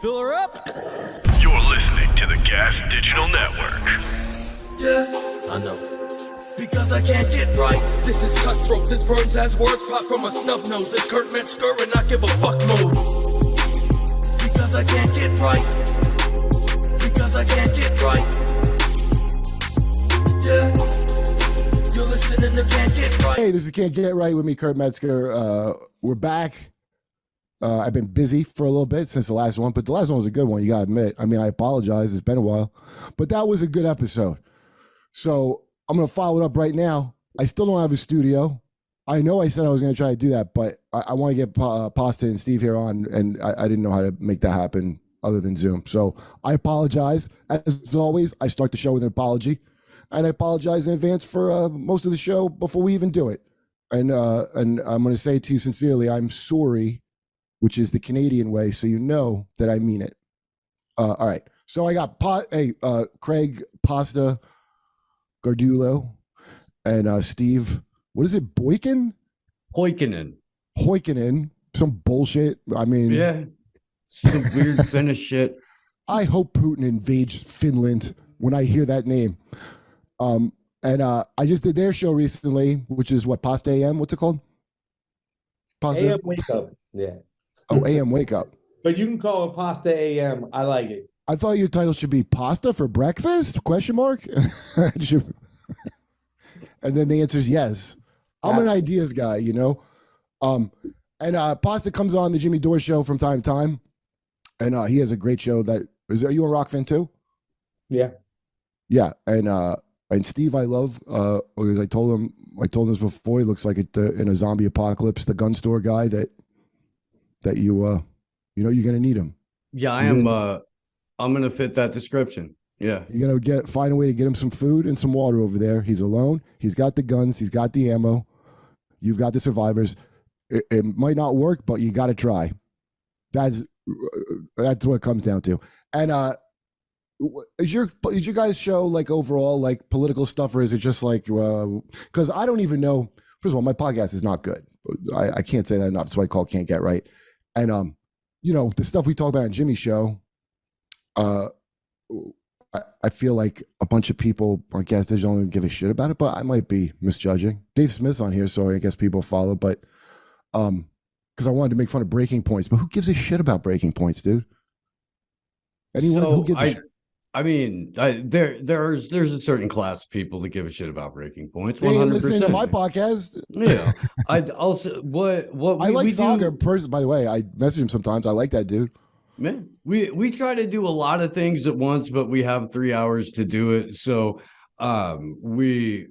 Fill her up. You're listening to the Gas Digital Network. Yeah, I know. Because I can't get right. This is cutthroat. This burns as words pop from a snub nose. This Kurt Metzger and I give a fuck mode. Because I can't get right. Because I can't get right. Yeah. You're listening to Can't Get Right. Hey, this is Can't Get Right with me, Kurt Metzger. We're back. I've been busy for a little bit since the last one, but the last one was a good one, you gotta admit. I mean, I apologize. It's been a while. But that was a good episode. So I'm going to follow it up right now. I still don't have a studio. I know I said I was going to try to do that, but I want to get Pasta and Steve here on, and I didn't know how to make that happen other than Zoom. So I apologize. As always, I start the show with an apology, and I apologize in advance for most of the show before we even do it. And I'm going to say to you sincerely, I'm sorry, which is the Canadian way, so you know that I mean it. All right. So I got Craig, Pasta, Jardula, and Steve, what is it, Poikonen? Poikonen, some bullshit. I mean, yeah, some weird Finnish shit. I hope Putin invades Finland when I hear that name. And I just did their show recently, which is what, Pasta AM? What's it called? Pasta AM Wake Up. Yeah. Oh, AM Wake Up. But you can call it Pasta AM. I like it. I thought your title should be Pasta for Breakfast? Question mark. And then the answer is yes. I'm an ideas guy, you know. And Pasta comes on the Jimmy Dore show from time to time, and he has a great show. Are you a rock fan too? Yeah. Yeah, and Steve, I love. I told him this before. He looks like in a zombie apocalypse, the gun store guy that you you're gonna need him. Yeah, I am. I'm gonna fit that description. Yeah, you're gonna find a way to get him some food and some water over there. He's alone. He's got the guns. He's got the ammo. You've got the survivors. It might not work, but you got to try. That's what it comes down to. And is your guys' show like overall like political stuff, or is it just like? Because I don't even know. First of all, my podcast is not good. I can't say that enough. That's why I call Can't Get Right. And the stuff we talk about on Jimmy's show. I feel like a bunch of people on Gas Digital don't give a shit about it, but I might be misjudging. Dave Smith's on here, so I guess people follow, but because I wanted to make fun of breaking points, but who gives a shit about breaking points, dude? Anyone who gives a shit? I mean, there's a certain class of people that give a shit about breaking points. 100%. They listen to my podcast. Yeah, I also what I like soccer. By the way, I message him sometimes. I like that dude. Man, we try to do a lot of things at once, but we have 3 hours to do it. So we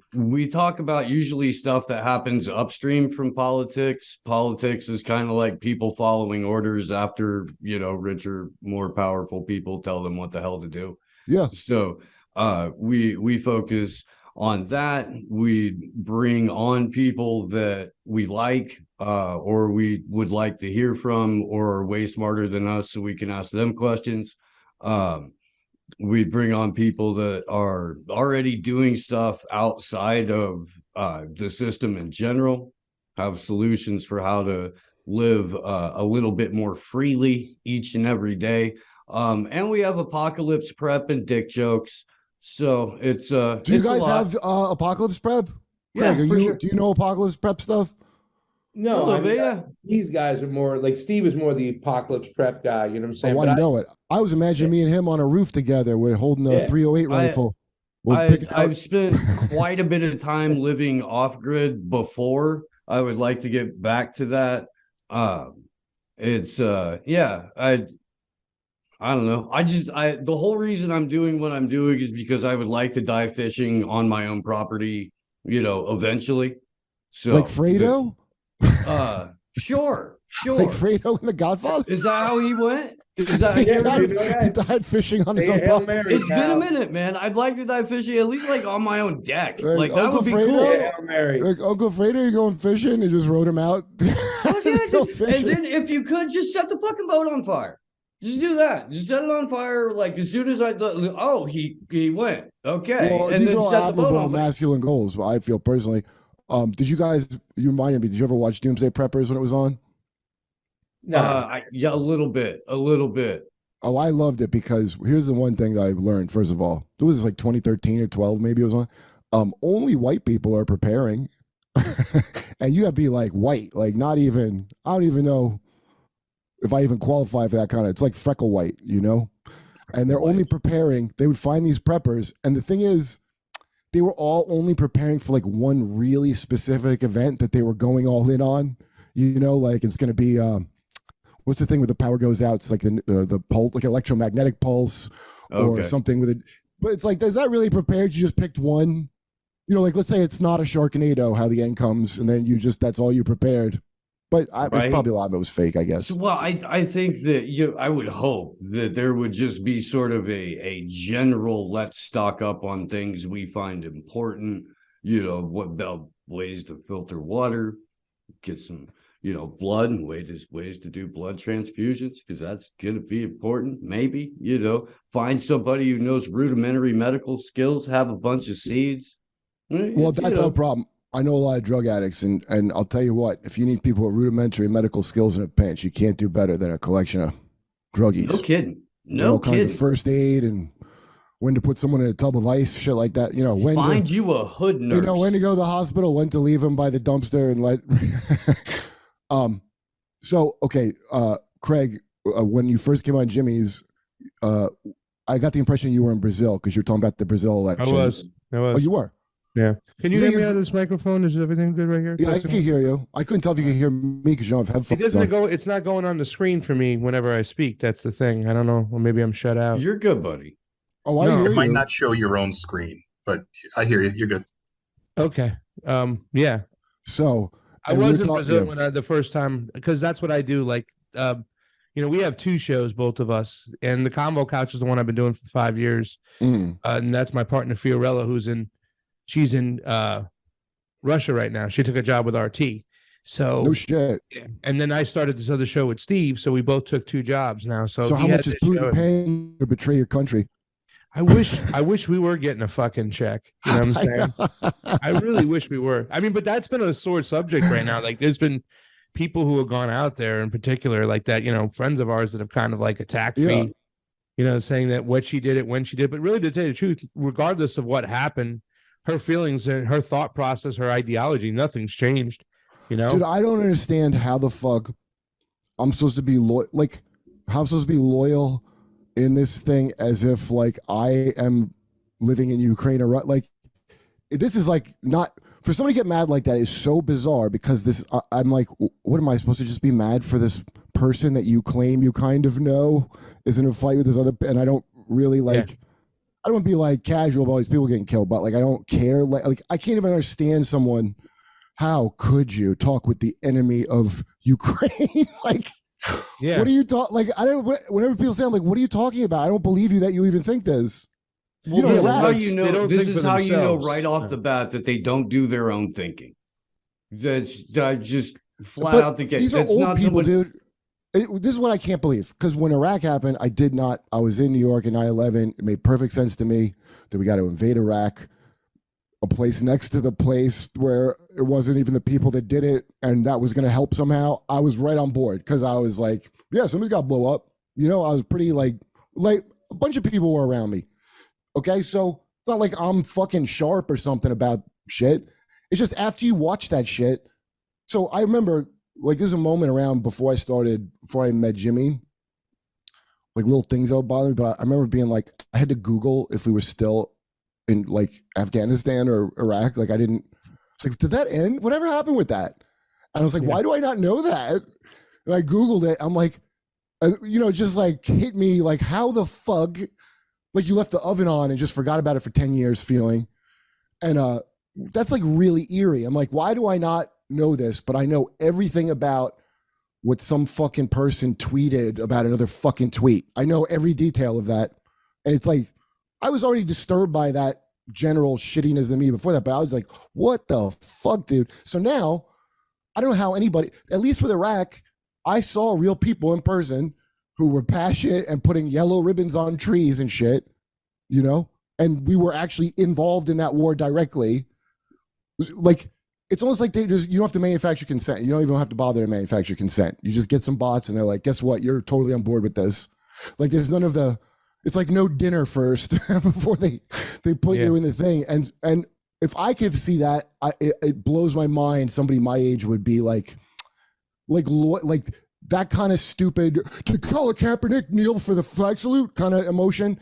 talk about usually stuff that happens upstream from politics. Politics is kind of like people following orders after, richer, more powerful people tell them what the hell to do. Yeah. So we focus on that. We bring on people that we like or we would like to hear from or are way smarter than us so we can ask them questions. We bring on people that are already doing stuff outside of the system in general, have solutions for how to live a little bit more freely each and every day. And we have apocalypse prep and dick jokes. So it's do you guys have apocalypse prep? Yeah, Craig, sure. Do you know apocalypse prep stuff? No, yeah. These guys are more like Steve is more the apocalypse prep guy. You know what I'm saying? Oh, I know it. I was imagining me and him on a roof together. We're holding a 308 rifle. I've spent quite a bit of time living off grid before. I would like to get back to that. I don't know. The whole reason I'm doing what I'm doing is because I would like to dive fishing on my own property, eventually. So like Fredo? Sure. Like Fredo in The Godfather? Is that how he went? Is that he died fishing on his own property? It's been a minute, man. I'd like to dive fishing at least like on my own deck. Like that Uncle would be Fredo? cool. Like Uncle Fredo, you're going fishing and just rode him out. And then if you could just set the fucking boat on fire. Just do that. Just set it on fire. Like as soon as I thought, he went. Okay. Well, and these then are all set the boat admirable on fire. masculine goals. I feel personally. Did you guys? You reminded me. Did you ever watch Doomsday Preppers when it was on? No. Yeah, a little bit. Oh, I loved it because here's the one thing that I've learned. First of all, it was like 2013 or 12, maybe it was on. Only white people are preparing, and you got to be like white, like not even. I don't even know if I even qualify for that kind of. It's like freckle white, you know. And they're only preparing. They would find these preppers, and the thing is, they were all only preparing for like one really specific event that they were going all in on. You know, like it's going to be. What's the thing where the power goes out? It's like the pulse, like electromagnetic pulse, or something with it. But it's like, is that really prepared? You just picked one. You know, like let's say it's not a Sharknado, how the end comes, and then that's all you prepared. But it's probably a lot of it was fake, I guess. Well, I think that I would hope that there would just be sort of a general let's stock up on things we find important. You know, what about ways to filter water, get some. Blood and ways to do blood transfusions, because that's going to be important. Maybe, find somebody who knows rudimentary medical skills, have a bunch of seeds. Well, that's no problem. I know a lot of drug addicts, and I'll tell you what, if you need people with rudimentary medical skills in a pinch, you can't do better than a collection of druggies. No kidding. All kinds of first aid and when to put someone in a tub of ice, shit like that. When find you a hood nurse. When to go to the hospital, when to leave them by the dumpster and let... So, okay, Craig, when you first came on Jimmy's, I got the impression you were in Brazil because you're talking about the Brazil election. I was. Oh, you were? Yeah. Can you hear me out of this microphone? Is everything good right here? Yeah, I can hear you. I couldn't tell if you can hear me because you don't have headphones. It's not going on the screen for me whenever I speak. That's the thing. I don't know. Or maybe I'm shut out. You're good, buddy. Oh, I hear you. It might not show your own screen, but I hear you. You're good. Okay. Yeah. So... I was in Brazil when the first time, because that's what I do. Like, we have two shows, both of us, and the Combo Couch is the one I've been doing for 5 years. And that's my partner Fiorella, she's in Russia right now. She took a job with RT. So no shit. Yeah. And then I started this other show with Steve, so we both took two jobs now. So how much is Putin paying to betray your country? I wish we were getting a fucking check. You know what I'm saying? I really wish we were. I mean, but that's been a sore subject right now. Like there's been people who have gone out there in particular like that, friends of ours that have kind of like attacked me, saying that what she did it when she did. But really, to tell you the truth, regardless of what happened, her feelings and her thought process, her ideology, nothing's changed. Dude, I don't understand how the fuck I'm supposed to be loyal. Like, how I'm supposed to be loyal in this thing as if like I am living in Ukraine or like this is like not for somebody to get mad like that is so bizarre because this I'm like, what am I supposed to just be mad for this person that you claim you kind of know is in a fight with this other, and I don't really like, I don't want to be like casual about all these people getting killed, but like I don't care, like I can't even understand someone. How could you talk with the enemy of Ukraine? Like, what are you talking? Like, I don't. Whenever people say, "I'm like, what are you talking about?" I don't believe you that you even think this. Well, this is how you know. This is how you know right off the bat that they don't do their own thinking. That's just flat out the case. These are old people, dude. This is what I can't believe. Because when Iraq happened, I was in New York in 9/11. It made perfect sense to me that we got to invade Iraq, a place next to the place where it wasn't even the people that did it, and that was going to help somehow. I was right on board because I was like, yeah, somebody's got to blow up. I was pretty like a bunch of people were around me. Okay, so it's not like I'm fucking sharp or something about shit. It's just after you watch that shit. So I remember like there's a moment around before I met Jimmy, like little things that would bother me, but I remember being like, I had to Google if we were still in like Afghanistan or Iraq. Like it's like, did that end? Whatever happened with that? And I was like, why do I not know that? And I Googled it. I'm like, just like hit me like, how the fuck, like you left the oven on and just forgot about it for 10 years feeling. And that's like really eerie. I'm like, why do I not know this? But I know everything about what some fucking person tweeted about another fucking tweet. I know every detail of that. And it's like, I was already disturbed by that general shittiness in me before that, but I was like, what the fuck, dude? So now, I don't know how anybody, at least with Iraq, I saw real people in person who were passionate and putting yellow ribbons on trees and shit, and we were actually involved in that war directly. Like, it's almost like you don't have to manufacture consent. You don't even have to bother to manufacture consent. You just get some bots and they're like, guess what? You're totally on board with this. Like there's none of the. It's like no dinner first before they put you in the thing. And if I could see that, it blows my mind. Somebody my age would be like that kind of stupid to Colin Kaepernick kneel for the flag salute kind of emotion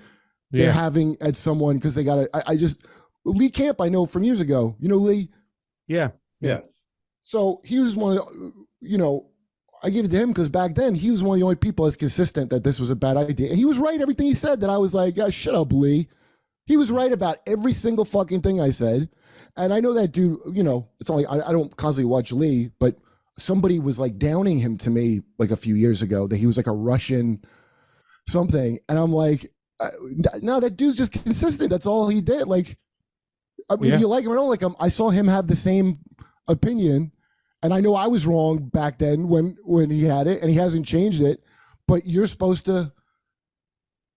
they're having at someone because they got to. I just Lee Camp I know from years ago. You know Lee. Yeah. So he was one of I give it to him because back then he was one of the only people that's consistent that this was a bad idea. And he was right everything he said that I was like, shut up, Lee. He was right about every single fucking thing I said. And I know that dude, it's not like I don't constantly watch Lee, but somebody was like downing him to me like a few years ago that he was like a Russian something. And I'm like, no, that dude's just consistent. That's all he did. Like, I mean, if you like him or don't like him, I saw him have the same opinion. And I know I was wrong back then when he had it, and he hasn't changed it. But you're supposed to,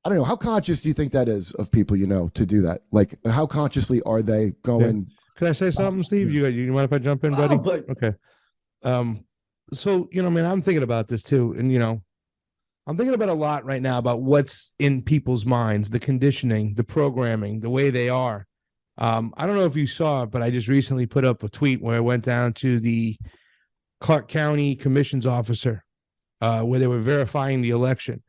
I don't know, how conscious do you think that is of people to do that? Like, how consciously are they going? Can I say something, Steve? You mind if I jump in, buddy? Okay. So, man, I'm thinking about this too. And, I'm thinking about a lot right now about what's in people's minds, the conditioning, the programming, the way they are. I don't know if you saw it, but I just recently put up a tweet where I went down to the Clark County Commission's officer, where they were verifying the election.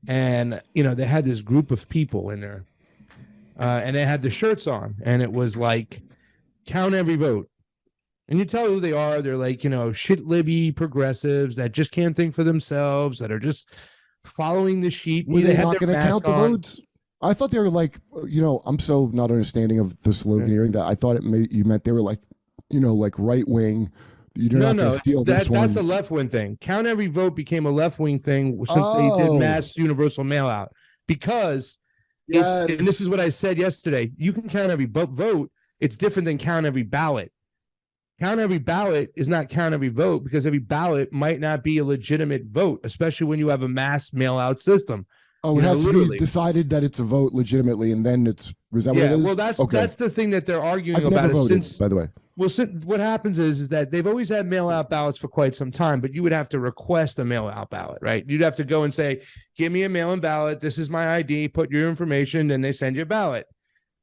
And, they had this group of people in there, and they had the shirts on, and it was like, count every vote. And you tell who they are. They're like, shit libby progressives that just can't think for themselves, that are just following the sheet. Were they not going to count the votes? I thought they were like, I'm so not understanding of the sloganeering that I thought you meant they were like, like right wing. You're not going to steal this one. That's a left wing thing. Count every vote became a left wing thing since they did mass universal mail out, because and this is what I said yesterday. You can count every vote. It's different than count every ballot. Count every ballot is not count every vote, because every ballot might not be a legitimate vote, especially when you have a mass mail out system. Oh, it has to be decided that it's a vote legitimately, and then is that what it is? Well, that's the thing that they're arguing about. Never voted, by the way. Well, what happens is that they've always had mail-out ballots for quite some time, but you would have to request a mail-out ballot, right? You'd have to go and say, give me a mail-in ballot. This is my ID. Put your information, and they send you a ballot.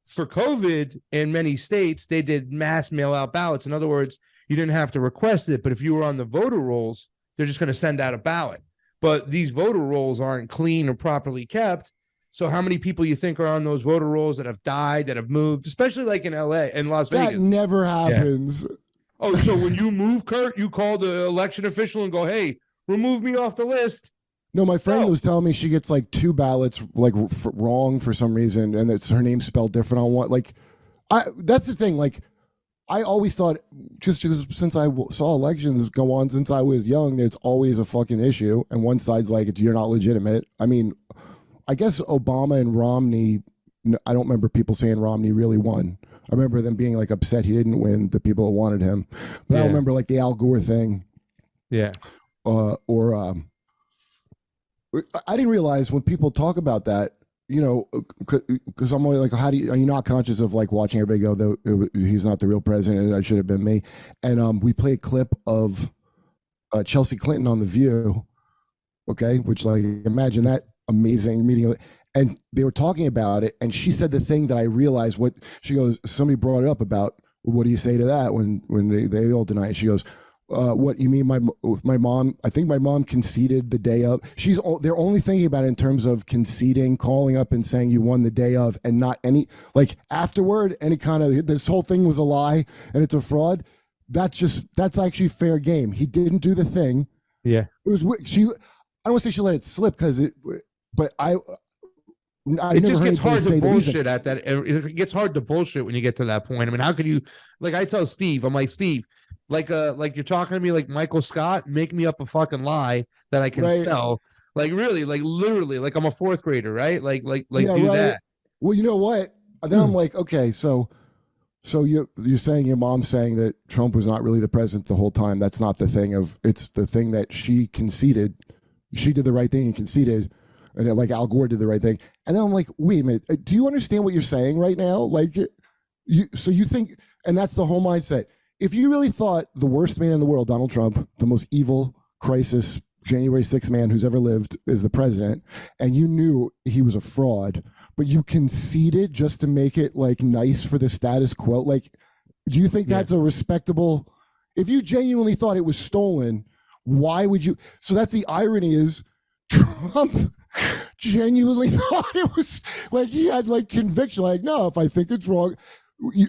For COVID, in many states, they did mass mail-out ballots. In other words, you didn't have to request it, but if you were on the voter rolls, they're just going to send out a ballot. But these voter rolls aren't clean or properly kept. So how many people you think are on those voter rolls that have died, that have moved, especially like in LA and Las Vegas? That never happens. Yeah. Oh, so when you move, Kurt, you call the election official and go, hey, remove me off the list. No, my friend was telling me she gets like 2 ballots like wrong for some reason, and it's her name spelled different on one. Like, that's the thing. Like, I always thought, just since I saw elections go on since I was young, it's always a fucking issue. And one side's like, you're not legitimate. I mean, I guess Obama and Romney, I don't remember people saying Romney really won. I remember them being like upset he didn't win, the people that wanted him. But I don't remember like the Al Gore thing. Yeah. I didn't realize when people talk about that, because I'm only like, are you not conscious of like watching everybody go, he's not the real president, and I should have been me. And we play a clip of Chelsea Clinton on The View, okay, which like, imagine that amazing meeting. And they were talking about it, and she said the thing that I realized what she goes, somebody brought it up about, what do you say to that when they all deny it? She goes, what you mean? My mom, I think my mom conceded the day of. They're only thinking about it in terms of conceding, calling up and saying you won the day of, and not any like afterward, any kind of this whole thing was a lie and it's a fraud. That's actually fair game. He didn't do the thing. Yeah. It was I don't want to say she let it slip but I it just gets hard to bullshit at that. It gets hard to bullshit when you get to that point. I mean, how could you, like I tell Steve, I'm like, Steve, like you're talking to me like Michael Scott, make me up a fucking lie that I can sell. Like really, like literally, like I'm a 4th grader, right? Like yeah, do that. Well, you know what? Then I'm like, okay, so you're saying your mom's saying that Trump was not really the president the whole time. That's not the thing it's the thing that she conceded. She did the right thing and conceded. And then, like Al Gore did the right thing. And then I'm like, wait a minute, do you understand what you're saying right now? Like, you think, and that's the whole mindset. If you really thought the worst man in the world, Donald Trump, the most evil crisis January 6th man who's ever lived is the president, and you knew he was a fraud, but you conceded just to make it like nice for the status quo. Like, do you think that's a respectable? If you genuinely thought it was stolen, why would you? So that's the irony is Trump genuinely thought it was like he had like conviction. Like, no, if I think it's wrong,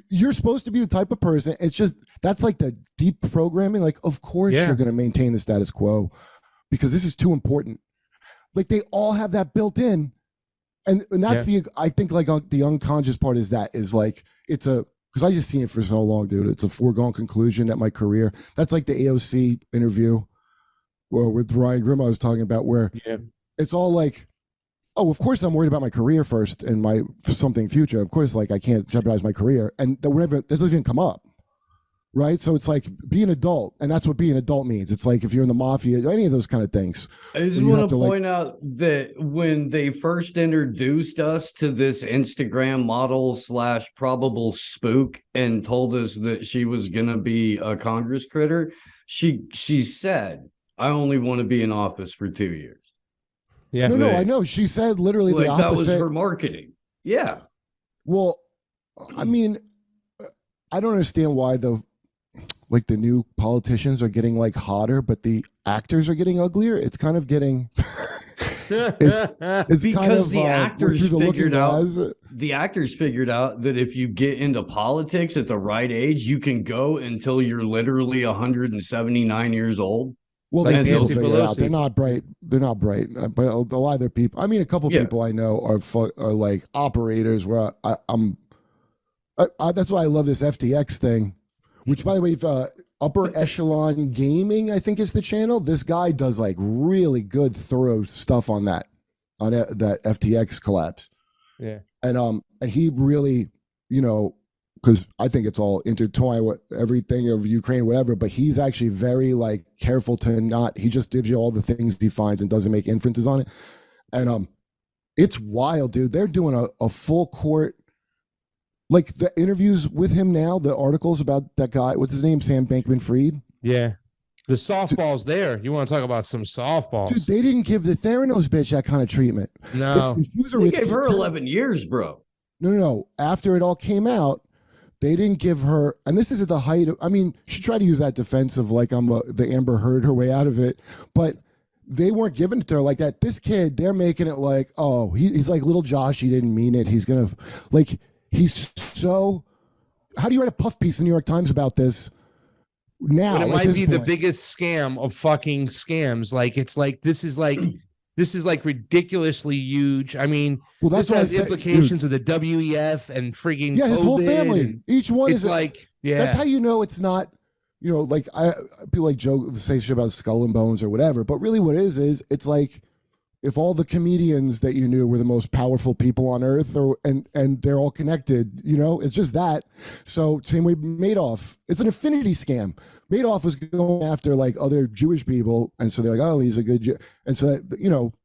you're supposed to be the type of person. It's just that's like the deep programming. Like, of course you're going to maintain the status quo because this is too important. Like they all have that built in, and that's I think like the unconscious part is that is like it's a. Because I just seen it for so long, dude. It's a foregone conclusion that my career. That's like the AOC interview, with Ryan Grimm I was talking about, where it's all like, oh, of course I'm worried about my career first and my something future. Of course, like I can't jeopardize my career, and that doesn't even come up, right? So it's like be an adult, and that's what being an adult means. It's like if you're in the mafia, any of those kind of things. I just want to point out that when they first introduced us to this Instagram model / probable spook and told us that she was going to be a Congress critter, she said, I only want to be in office for 2 years. Yeah. No, I know. She said literally the opposite. That was her marketing. Yeah. Well, I mean, I don't understand why the new politicians are getting like hotter, but the actors are getting uglier. It's kind of getting it's because kind of, the actors figured out the actors figured out that if you get into politics at the right age, you can go until you're literally 179 years old. Well, like they Nancy figure it out. Pelosi. They're not bright. But a lot of their people. I mean, a couple people I know are like operators. Where I'm. That's why I love this FTX thing. Which, by the way, Upper Echelon Gaming, I think is the channel. This guy does like really good, thorough stuff on that FTX collapse. Yeah, and he really, because I think it's all intertwined with everything of Ukraine, whatever. But he's actually very like careful to not. He just gives you all the things he finds and doesn't make inferences on it. And it's wild, dude. They're doing a full court. Like the interviews with him now, the articles about that guy, what's his name? Sam Bankman-Fried. Yeah. The softballs there. You want to talk about some softballs. Dude, they didn't give the Theranos bitch that kind of treatment. No. They gave her 11 years, bro. No. After it all came out, they didn't give her, and this is at the height of, I mean, she tried to use that defense of like, the Amber Heard her way out of it, but they weren't giving it to her like that. This kid, they're making it like, oh, he's like little Josh. He didn't mean it. He's going to, like, he's so. How do you write a puff piece in the New York Times about this now? But it might be point? the biggest scam of fucking scams. Like it's like this is like ridiculously huge. I mean, well, that's this has implications of the WEF and freaking his whole family. Each one is like That's how you know it's not. Like people like joke say shit about Skull and Bones or whatever, but really what it is it's like. If all the comedians that you knew were the most powerful people on earth, and they're all connected, it's just that. So same way Madoff, it's an affinity scam. Madoff was going after like other Jewish people, and so they're like, oh, he's a good Jew. And so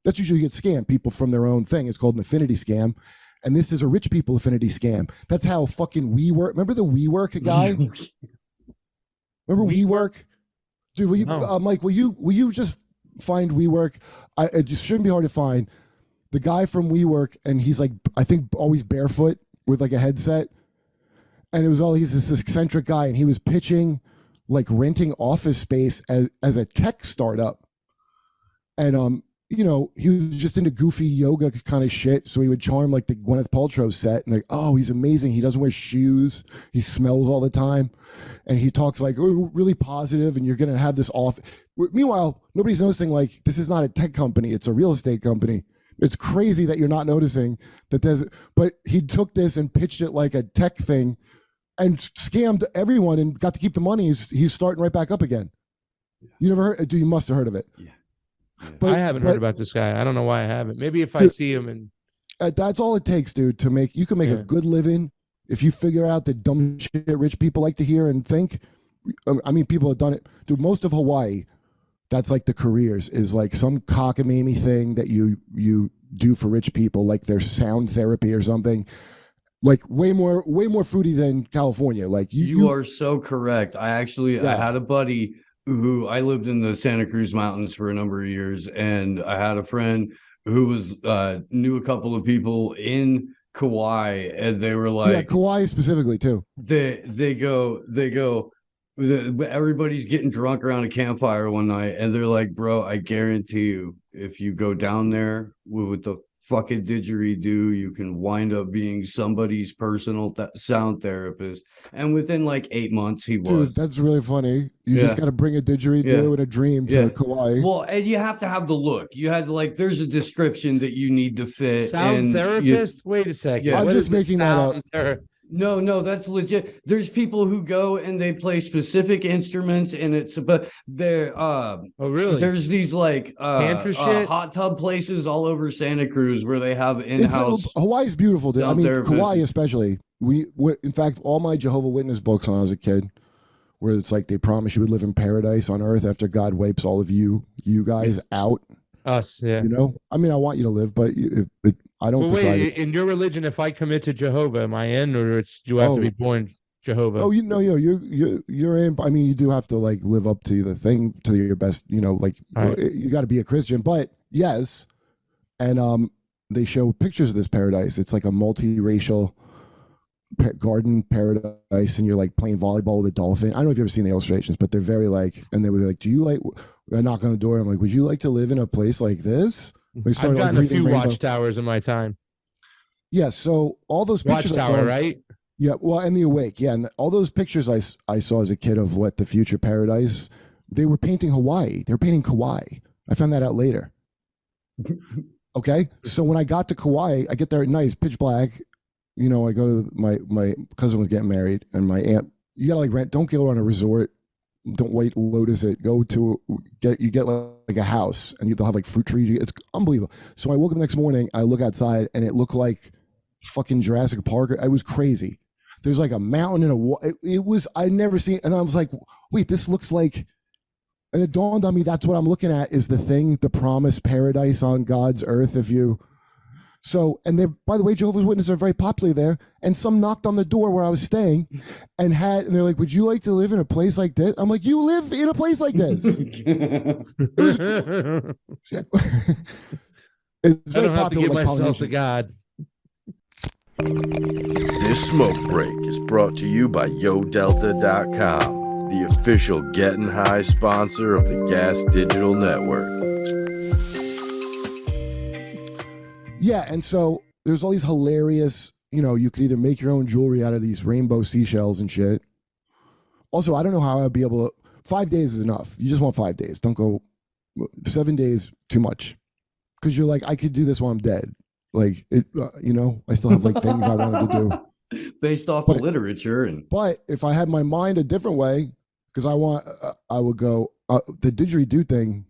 that's usually you get scammed people from their own thing. It's called an affinity scam, and this is a rich people affinity scam. That's how fucking WeWork. Remember the WeWork guy? Remember WeWork, dude? Will you, Mike? Will you just find WeWork? It just shouldn't be hard to find the guy from WeWork, and he's like, I think always barefoot with like a headset, and he's this eccentric guy, and he was pitching like renting office space as a tech startup, and he was just into goofy yoga kind of shit, so he would charm like the Gwyneth Paltrow set, and like, oh, he's amazing, he doesn't wear shoes, he smells all the time, and he talks like, oh, really positive, and you're gonna have this off. Meanwhile, nobody's noticing like this is not a tech company, it's a real estate company. It's crazy that you're not noticing that there's, but he took this and pitched it like a tech thing and scammed everyone and got to keep the money. He's starting right back up again. You never heard? You must have heard of it. Yeah. But I haven't heard about this guy. I don't know why I haven't. Maybe if I see him and that's all it takes, dude, to make you can make a good living if you figure out the dumb shit rich people like to hear and think. I mean, people have done it. Dude, most of Hawaii, that's like the careers is like some cockamamie thing that you do for rich people, like their sound therapy or something. Like way more fruity than California. Like you are so correct. I had a buddy who I lived in the Santa Cruz Mountains for a number of years, and I had a friend who was knew a couple of people in Kauai, and they were like, yeah, Kauai specifically too. They go. Everybody's getting drunk around a campfire one night, and they're like, "Bro, I guarantee you, if you go down there with the fucking didgeridoo, you can wind up being somebody's personal sound therapist." And within like 8 months, he was. Dude, that's really funny. You just got to bring a didgeridoo and a dream to Kauai. Well, and you have to have the look. You had to, like, there's a description that you need to fit. Sound therapist? Wait a second. Yeah. I'm just making that up. No, that's legit. There's people who go and they play specific instruments, and but they're oh really? There's these like shit? hot tub places all over Santa Cruz where they have in-house. Hawaii's beautiful, dude. I mean, therapists. Kauai especially. In fact, all my Jehovah Witness books when I was a kid, where it's like they promise you would live in paradise on earth after God wipes all of you guys out. Us, yeah. You know, I mean, I want you to live, but I don't decide. Wait, in your religion, if I commit to Jehovah, am I in, or do I have to be born Jehovah? Oh, you're in. I mean, you do have to like live up to the thing to your best. You know, like you got to be a Christian. But yes, and they show pictures of this paradise. It's like a multiracial garden paradise, and you're like playing volleyball with a dolphin. I don't know if you've ever seen the illustrations, but they're very like. And they were like, "Do you like?" I knock on the door. I'm like, "Would you like to live in a place like this?" I've gotten a few watchtowers in my time. Yeah, so all those pictures Watchtower, right? Yeah, well, and the Awake, yeah, and all those pictures I saw as a kid of what the future paradise, they were painting Hawaii. They were painting Kauai. I found that out later. Okay, so when I got to Kauai, I get there at night, it's pitch black. You know, I go to my cousin was getting married, and my aunt. You gotta like rent. Don't go on a resort. Don't wait Lotus it. Go to get like a house, and they'll have like fruit trees. It's unbelievable. So I woke up the next morning, I look outside, and it looked like fucking Jurassic Park. It was crazy. There's like a mountain and it was I'd never seen, and I was like, wait, this looks like. And it dawned on me that's what I'm looking at is the thing, the promised paradise on God's earth. If you. So, and they, by the way, Jehovah's Witnesses are very popular there. And some knocked on the door where I was staying and they're like, "Would you like to live in a place like this?" I'm like, "You live in a place like this." It's I don't have to give myself to God. This smoke break is brought to you by YoDelta.com, the official Getting High sponsor of the Gas Digital Network. Yeah, and so there's all these hilarious, you could either make your own jewelry out of these rainbow seashells and shit. Also, I don't know how I'd be able to. 5 days is enough. You just want 5 days. Don't go 7 days, too much. Because you're like, I could do this while I'm dead. Like, I still have like things I wanted to do. Based off the literature. But if I had my mind a different way, because I would go, the didgeridoo thing.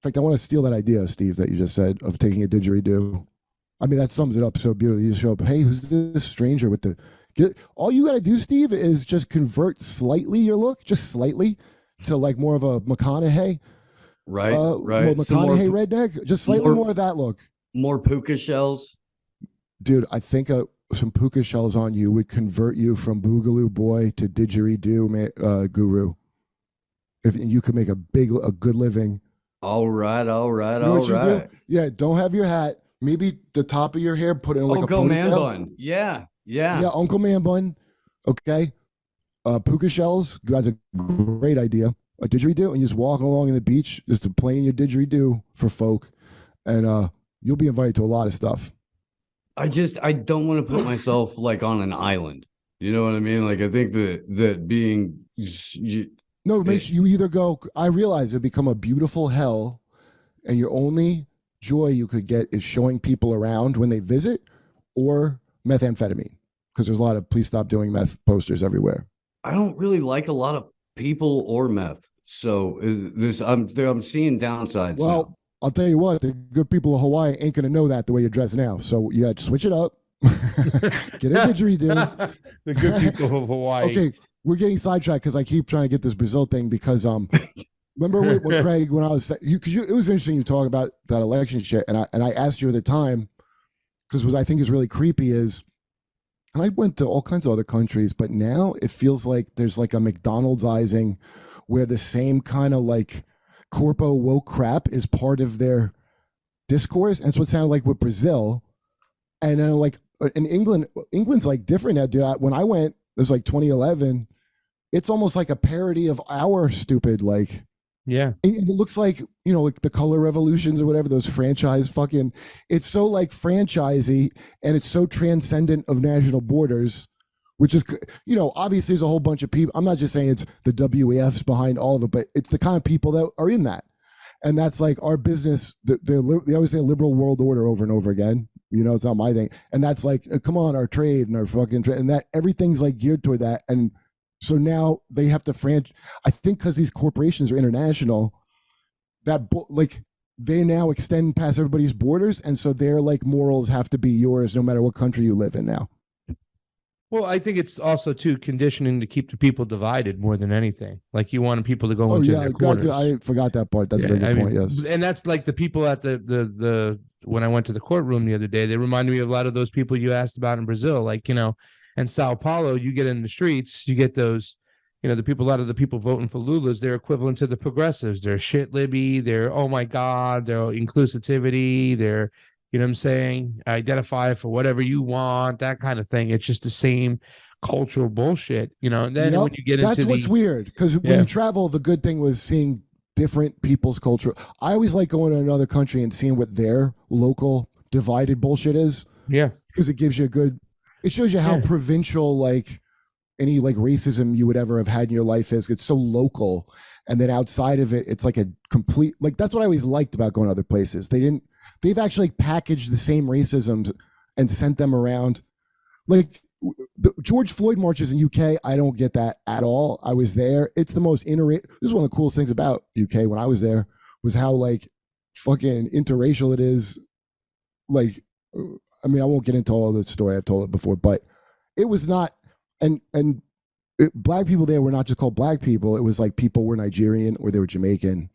In fact, I want to steal that idea, Steve, that you just said of taking a didgeridoo. I mean, that sums it up so beautifully. You just show up, hey, who's this stranger with all you got to do, Steve, is just convert slightly your look, just slightly, to like more of a McConaughey. Right. More McConaughey redneck, just slightly more of that look. More puka shells. Dude, I think some puka shells on you would convert you from Boogaloo Boy to didgeridoo guru. If you could make a good living. All right. Yeah, don't have your hat. Maybe the top of your hair, put in like a ponytail. Man bun. Yeah. Yeah, Uncle Man bun. Okay. Puka shells. That's a great idea. A didgeridoo, and you just walk along in the beach, just to playing your didgeridoo for folk, and you'll be invited to a lot of stuff. I don't want to put myself like on an island. You know what I mean? Like I think that being. No, it makes you either go. I realize it become a beautiful hell, and your only joy you could get is showing people around when they visit, or methamphetamine, because there's a lot of "please stop doing meth" posters everywhere. I don't really like a lot of people or meth, so I'm seeing downsides. Well, now. I'll tell you what, the good people of Hawaii ain't gonna know that the way you're dressed now. So you got to switch it up. Get a didgeridoo. The good people of Hawaii. Okay. We're getting sidetracked because I keep trying to get this Brazil thing because remember what Craig, when I was because it was interesting you talk about that election shit, and I asked you at the time because what I think is really creepy is, and I went to all kinds of other countries, but now it feels like there's like a McDonald'sizing where the same kind of like corpo woke crap is part of their discourse. And that's what it sounded like with Brazil. And then like in England's like different now, dude. When I went, it was like 2011. It's almost like a parody of our stupid, like, Yeah. it looks like, you know, like the color revolutions or whatever, those franchise fucking, it's so like franchisey and it's so transcendent of national borders, which is, you know, obviously there's a whole bunch of people. I'm not just saying it's the WEFs behind all of it, but it's the kind of people that are in that. And that's like our business. They always say liberal world order over and over again. You know, it's not my thing. And that's like, come on, our trade and our fucking trade. And that everything's like geared toward that. And so now they have to I think because these corporations are international, that like they now extend past everybody's borders. And so their like morals have to be yours no matter what country you live in now. Well, I think it's also too conditioning to keep the people divided more than anything. Like you want people to go into their corners. I forgot that part. That's a very good point. Yes, and that's like the people at the when I went to the courtroom the other day. They reminded me of a lot of those people you asked about in Brazil. Like, you know, in Sao Paulo, you get in the streets, you get those, you know, a lot of the people voting for Lula's. They're equivalent to the progressives. They're shit libby. They're, oh my god. They're inclusivity. They're, you know what I'm saying? Identify for whatever you want, that kind of thing. It's just the same cultural bullshit, you know. And then when you get into that's what's weird, because when you travel, the good thing was seeing different people's culture. I always like going to another country and seeing what their local divided bullshit is. Yeah. Because it gives you it shows you how provincial, like, any like racism you would ever have had in your life is. It's so local. And then outside of it, it's like a complete, like, that's what I always liked about going to other places. They've actually packaged the same racisms and sent them around. Like the George Floyd marches in UK, I don't get that at all. I was there. It's the most this is one of the coolest things about UK when I was there, was how like fucking interracial it is. Like, I mean, I won't get into all the story. I've told it before, but it was not, black people there were not just called black people. It was like people were Nigerian or they were Jamaican.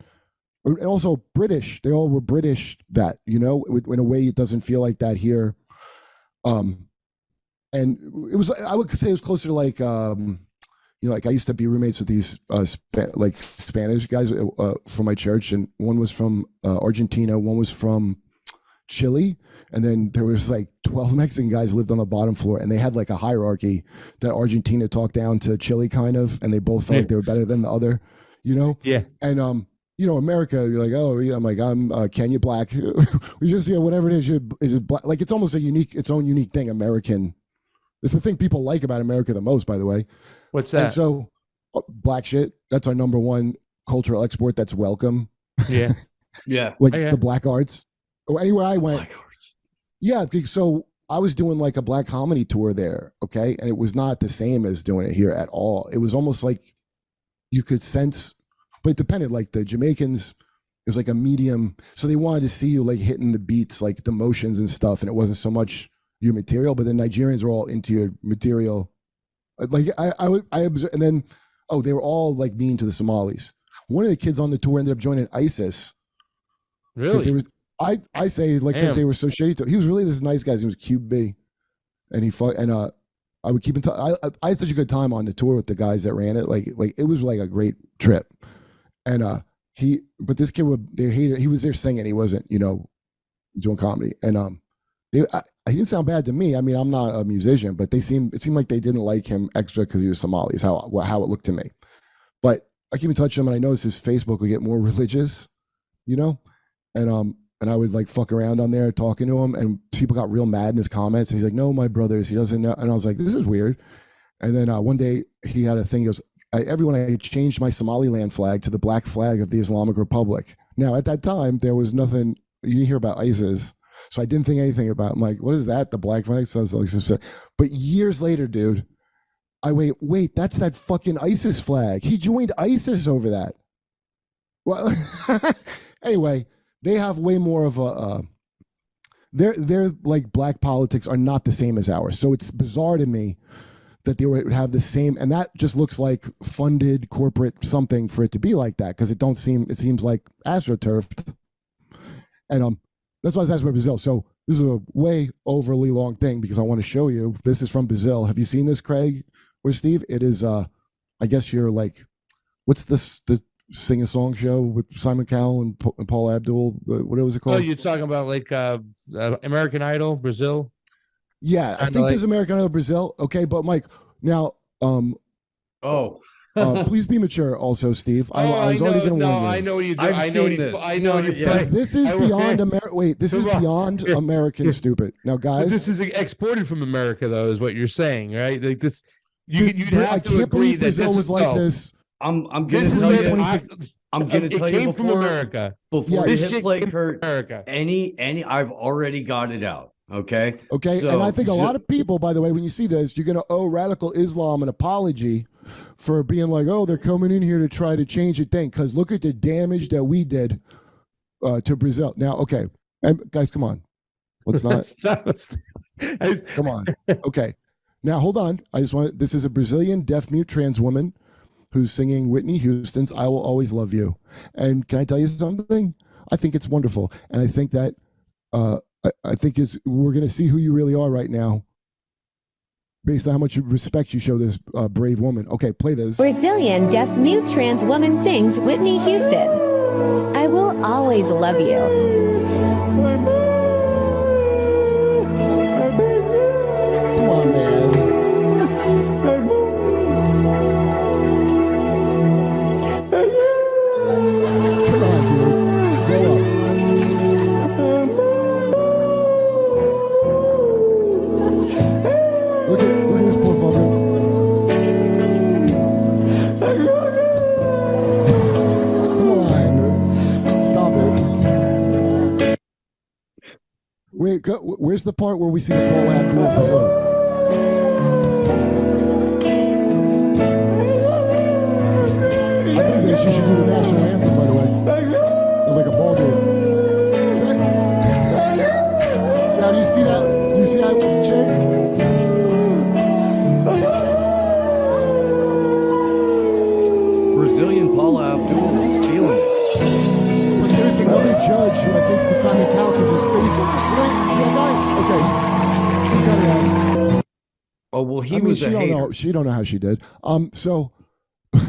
And also British. They all were British, that, you know, in a way it doesn't feel like that here. And it was, I would say it was closer to like, you know, like I used to be roommates with these like Spanish guys from my church, and one was from Argentina, one was from Chile, and then there was like 12 Mexican guys lived on the bottom floor, and they had like a hierarchy that Argentina talked down to Chile kind of, and they both felt like they were better than the other, you know? Yeah. And you know, America, you're like, oh, yeah, I'm like, I'm Kenya black. We just, you know, whatever it is, it's just black. Like, it's almost its own unique thing. American. It's the thing people like about America the most, by the way. What's that? And so, black shit. That's our number one cultural export. That's welcome. Yeah. Yeah. Like the black arts. Or anywhere I went. Yeah. So I was doing like a black comedy tour there. Okay. And it was not the same as doing it here at all. It was almost like you could sense, but it depended. Like the Jamaicans, it was like a medium. So they wanted to see you like hitting the beats, like the motions and stuff. And it wasn't so much your material, but the Nigerians were all into your material. Like I observed, and then, they were all like mean to the Somalis. One of the kids on the tour ended up joining ISIS. Really? I say like, because they were so shitty. He was really this nice guy. He was QB, and I would keep in touch. I had such a good time on the tour with the guys that ran it. Like it was like a great trip. And but this kid they hated. He was there singing. He wasn't, you know, doing comedy. And he didn't sound bad to me. I mean, I'm not a musician, but it seemed like they didn't like him extra because he was Somali. Is how it looked to me. But I keep in touch with him, and I noticed his Facebook would get more religious, you know, and I would like fuck around on there talking to him, and people got real mad in his comments. And he's like, "No, my brothers, he doesn't know." And I was like, "This is weird." And then one day he had a thing. He goes, everyone, I changed my Somaliland flag to the black flag of the Islamic Republic. Now, at that time, there was nothing, you didn't hear about ISIS. So I didn't think anything about it. I'm like, what is that? The black flag? Sounds like some shit. But years later, dude, wait, that's that fucking ISIS flag. He joined ISIS over that. Well, anyway, they have way more of a, their like black politics are not the same as ours. So it's bizarre to me that they would have the same, and that just looks like funded corporate something for it to be like that, because it seems like astroturfed. And that's why I was asking about Brazil. So this is a way overly long thing because I want to show you. This is from Brazil. Have you seen this, Craig or Steve? It is, I guess you're like what's this the sing a song show with Simon Cowell and Paul Abdul? What was it called? Oh, you're talking about like American Idol, Brazil? Yeah, I think there's American Idol Brazil. Okay, but Mike, now, please be mature, also, Steve. I was already going to warn you. I know what you do. I've seen this. I know what you. This is beyond America. Wait, this is beyond American stupid. Now, guys, but this is exported from America, though, is what you're saying, right? Like this, you'd have to agree that Brazil was like this. I'm going to tell you. I'm going to tell you from America. Before this you play, Kurt. America. Any, I've already got it out. Okay. So, and I think a lot of people, by the way, when you see this, you're going to owe radical Islam an apology for being like, oh, they're coming in here to try to change a thing. Because look at the damage that we did to Brazil. Now, okay, and guys, come on, let's not. Come on. Okay, now hold on. This is a Brazilian deaf mute trans woman who's singing Whitney Houston's "I Will Always Love You." And can I tell you something? I think it's wonderful, and I think that. I think we're going to see who you really are right now based on how much respect you show this brave woman. Okay, play this. Brazilian deaf mute trans woman sings Whitney Houston. I will always love you. Come on, man. Come on, dude. Grow up. Look at this poor fucker. Come on. Stop it. Wait, where's the part where we see the Paul Abdul of Brazil? I think that she should do the national anthem, by the way. Like a ball game. Now, do you see that? Do you see that chick? Brazilian Paula Abdul is feeling it. But there's another judge who I think's the Simon Cowell because his face. Okay. He's got it out. Oh well, he was a hater. She don't know how she did. So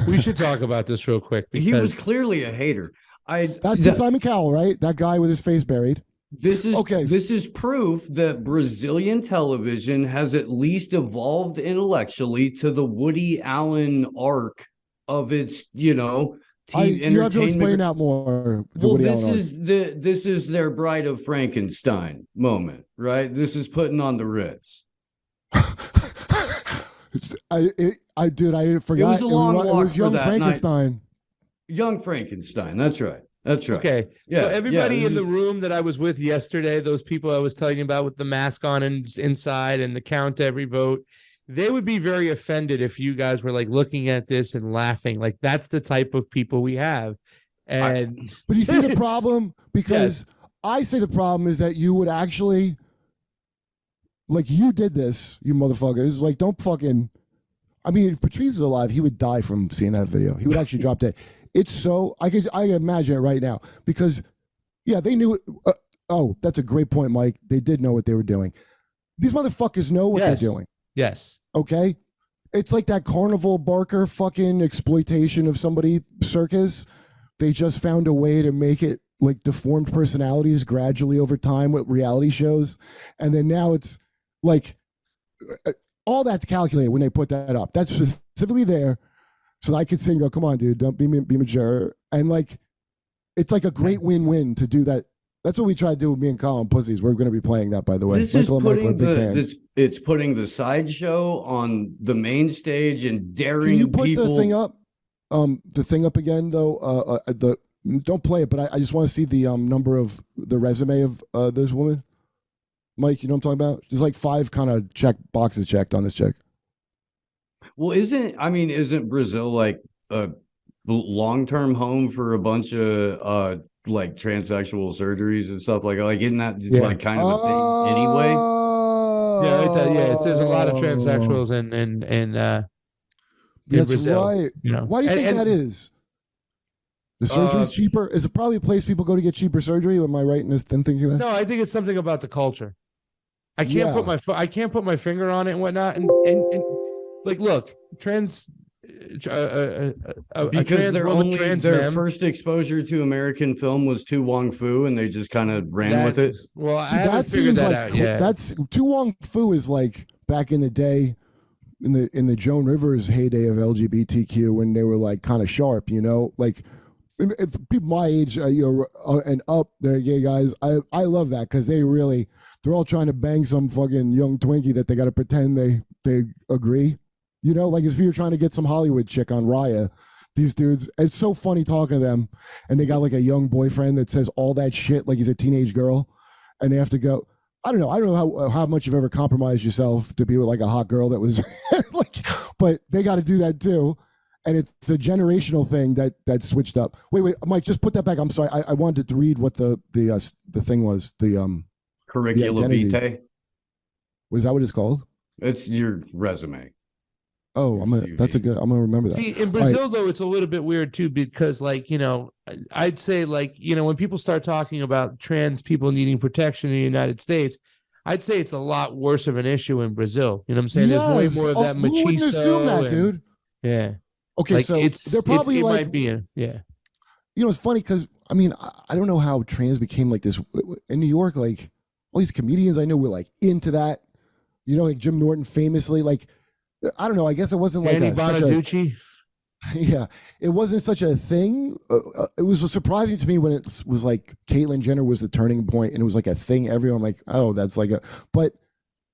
we should talk about this real quick because he was clearly a hater. That's the Simon Cowell, right? That guy with his face buried. This is proof that Brazilian television has at least evolved intellectually to the Woody Allen arc of its, you have to explain out more. Well, this is their Bride of Frankenstein moment, right? This is putting on the Ritz. I didn't forget. It was a long walk. It was Young Frankenstein. Night. Young Frankenstein. That's right. That's right. Okay. Yeah. So everybody in the room that I was with yesterday, those people I was telling you about with the mask on and inside and the count every vote, they would be very offended if you guys were like looking at this and laughing. Like that's the type of people we have. And but you see the problem? Because I say the problem is that you would actually, like, you did this, you motherfuckers. Like, don't fucking. I mean, if Patrice was alive, he would die from seeing that video. He would actually drop dead. It's so I imagine it right now because, yeah, they knew. Oh, that's a great point, Mike. They did know what they were doing. These motherfuckers know what they're doing. Yes. Okay. It's like that Carnival Barker fucking exploitation of somebody circus. They just found a way to make it like deformed personalities gradually over time with reality shows, and then now it's like all that's calculated when they put that up. That's specifically there. So I could sing, go, come on, dude, don't be mature. And like, it's like a great win-win to do that. That's what we try to do with me and Colin Pussies. We're going to be playing that, by the way. This is putting it's putting the sideshow on the main stage and daring people. Can you put the thing up again, though? Don't play it, but I just want to see the number of the resume of this woman. Mike, you know what I'm talking about? There's like 5 kind of check boxes checked on this chick. Well, isn't Brazil like a long-term home for a bunch of like transsexual surgeries and stuff like isn't that just like kind of a thing anyway? Yeah, there's a lot of transsexuals in that's Brazil, right. Why do you think that is? The surgery's cheaper? Is it probably a place people go to get cheaper surgery? Am I right in thinking that? No, I think it's something about the culture. I can't put my finger on it and whatnot. And like, look, because their mem. first exposure to American film was Tu Wong Fu, and they just kind of ran with it. Well, I haven't figured that out yet. That's Tu Wong Fu is like back in the day, in the Joan Rivers heyday of LGBTQ, when they were like kind of sharp, you know, like. If people my age, and up, they're gay guys. I love that because they're all trying to bang some fucking young Twinkie that they got to pretend they agree. You know, like if you're trying to get some Hollywood chick on Raya, these dudes, it's so funny talking to them, and they got like a young boyfriend that says all that shit like he's a teenage girl, and they have to go. I don't know how much you've ever compromised yourself to be with like a hot girl that was like, but they got to do that too. And it's a generational thing that switched up. Wait, Mike, just put that back. I'm sorry. I wanted to read what the thing was. The curriculum vitae. Was that what it's called? It's your resume. Oh, I'm gonna remember that. See, in Brazil though, it's a little bit weird too, because like, you know, I'd say like, you know, when people start talking about trans people needing protection in the United States, I'd say it's a lot worse of an issue in Brazil. You know what I'm saying? Yes. There's way more of that machisto. Who wouldn't assume that, dude? Yeah. Okay, like so they're probably like, might be yeah. You know, it's funny because I mean, I don't know how trans became like this in New York. Like all these comedians I know were like into that. You know, like Jim Norton famously. Like I don't know. I guess it wasn't like yeah, it wasn't such a thing. It was surprising to me when it was like Caitlyn Jenner was the turning point, and it was like a thing. Everyone like, oh, that's like a. But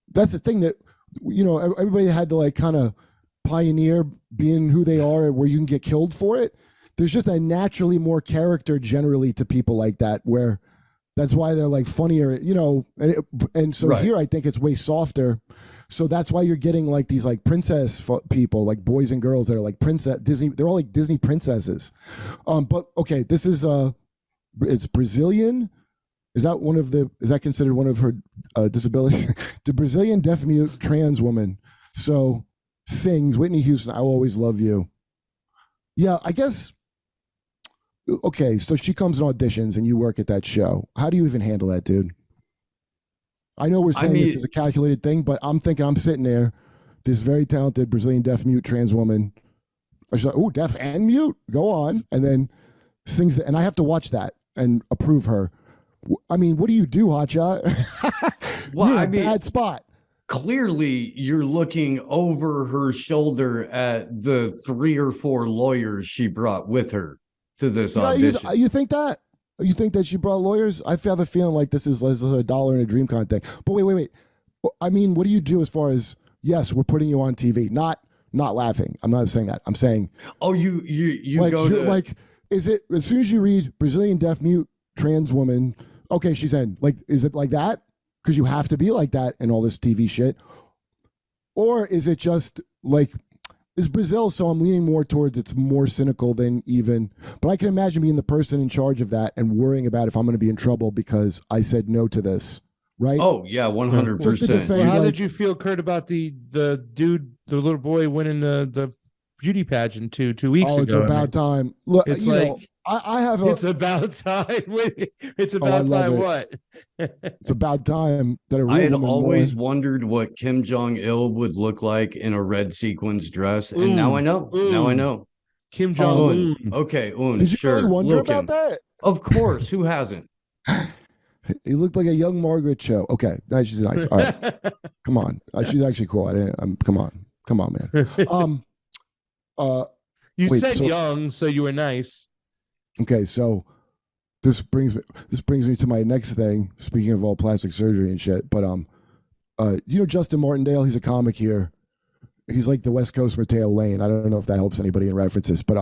that's the thing that you know everybody had to like kind of pioneer being who they are where you can get killed for it. There's just a naturally more character generally to people like that, where that's why they're like funnier, you know, and so right. Here I think it's way softer, so that's why you're getting like these like princess people, like boys and girls that are like princess Disney, they're all like Disney princesses. But okay, this is it's Brazilian. Is that considered one of her disability? The Brazilian deaf mute trans woman. So sings Whitney Houston, "I Will Always Love You." Yeah, I guess. Okay, so she comes and auditions, and you work at that show. How do you even handle that, dude? I know we're saying this is a calculated thing, but I'm thinking I'm sitting there, this very talented Brazilian deaf mute trans woman. She's like, "Oh, deaf and mute, go on," and then sings, and I have to watch that and approve her. I mean, what do you do, hotshot? Well, you're in a bad spot. Clearly, you're looking over her shoulder at the 3 or 4 lawyers she brought with her to this audition. You think that? You think that she brought lawyers? I have a feeling like this is a dollar in a dream kind of thing. But wait. I mean, what do you do as far as, yes, we're putting you on TV, not laughing. I'm not saying that. I'm saying. Oh, you like, go to like, is it as soon as you read Brazilian deaf mute trans woman? Okay, she's in. Like, is it like that? Because you have to be like that and all this TV shit? Or is it just like, is Brazil, so I'm leaning more towards it's more cynical than even, but I can imagine being the person in charge of that and worrying about if I'm going to be in trouble because I said no to this, right? Oh, yeah, 100%. How did you feel, Kurt, about the dude, the little boy winning the beauty pageant 2 weeks ago? Oh, it's about time. Look, it's you like, know, I have a. It's about time. It's about time. What? It's about time that a real I had woman always wondered what Kim Jong-il would look like in a red sequins dress, and now I know. Now I know. Kim Jong-un. Okay, Did you sure. really wonder about that? Of course. Who hasn't? He looked like a young Margaret Cho. Okay, she's nice. All right, come on. She's actually cool. Come on, man. You said young, so you were nice. Okay, so this brings me to my next thing. Speaking of all plastic surgery and shit, but you know Justin Martindale? He's a comic here. He's like the West Coast Mateo Lane. I don't know if that helps anybody in references, but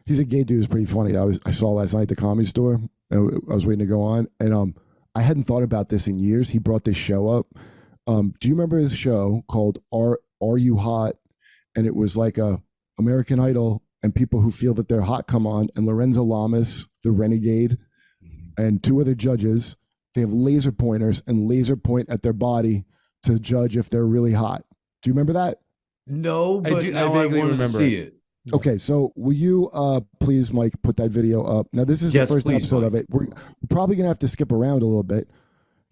he's a gay dude who's pretty funny. I saw last night at the Comedy Store. And I was waiting to go on, and I hadn't thought about this in years. He brought this show up. Do you remember his show called Are You Hot? And it was like a American Idol, and people who feel that they're hot come on, and Lorenzo Lamas, the renegade, and 2 other judges, they have laser pointers and laser point at their body to judge if they're really hot. Do you remember that? No, but I want to see it. Okay, so will you please, Mike, put that video up? Now, this is the first episode of it. We're probably going to have to skip around a little bit.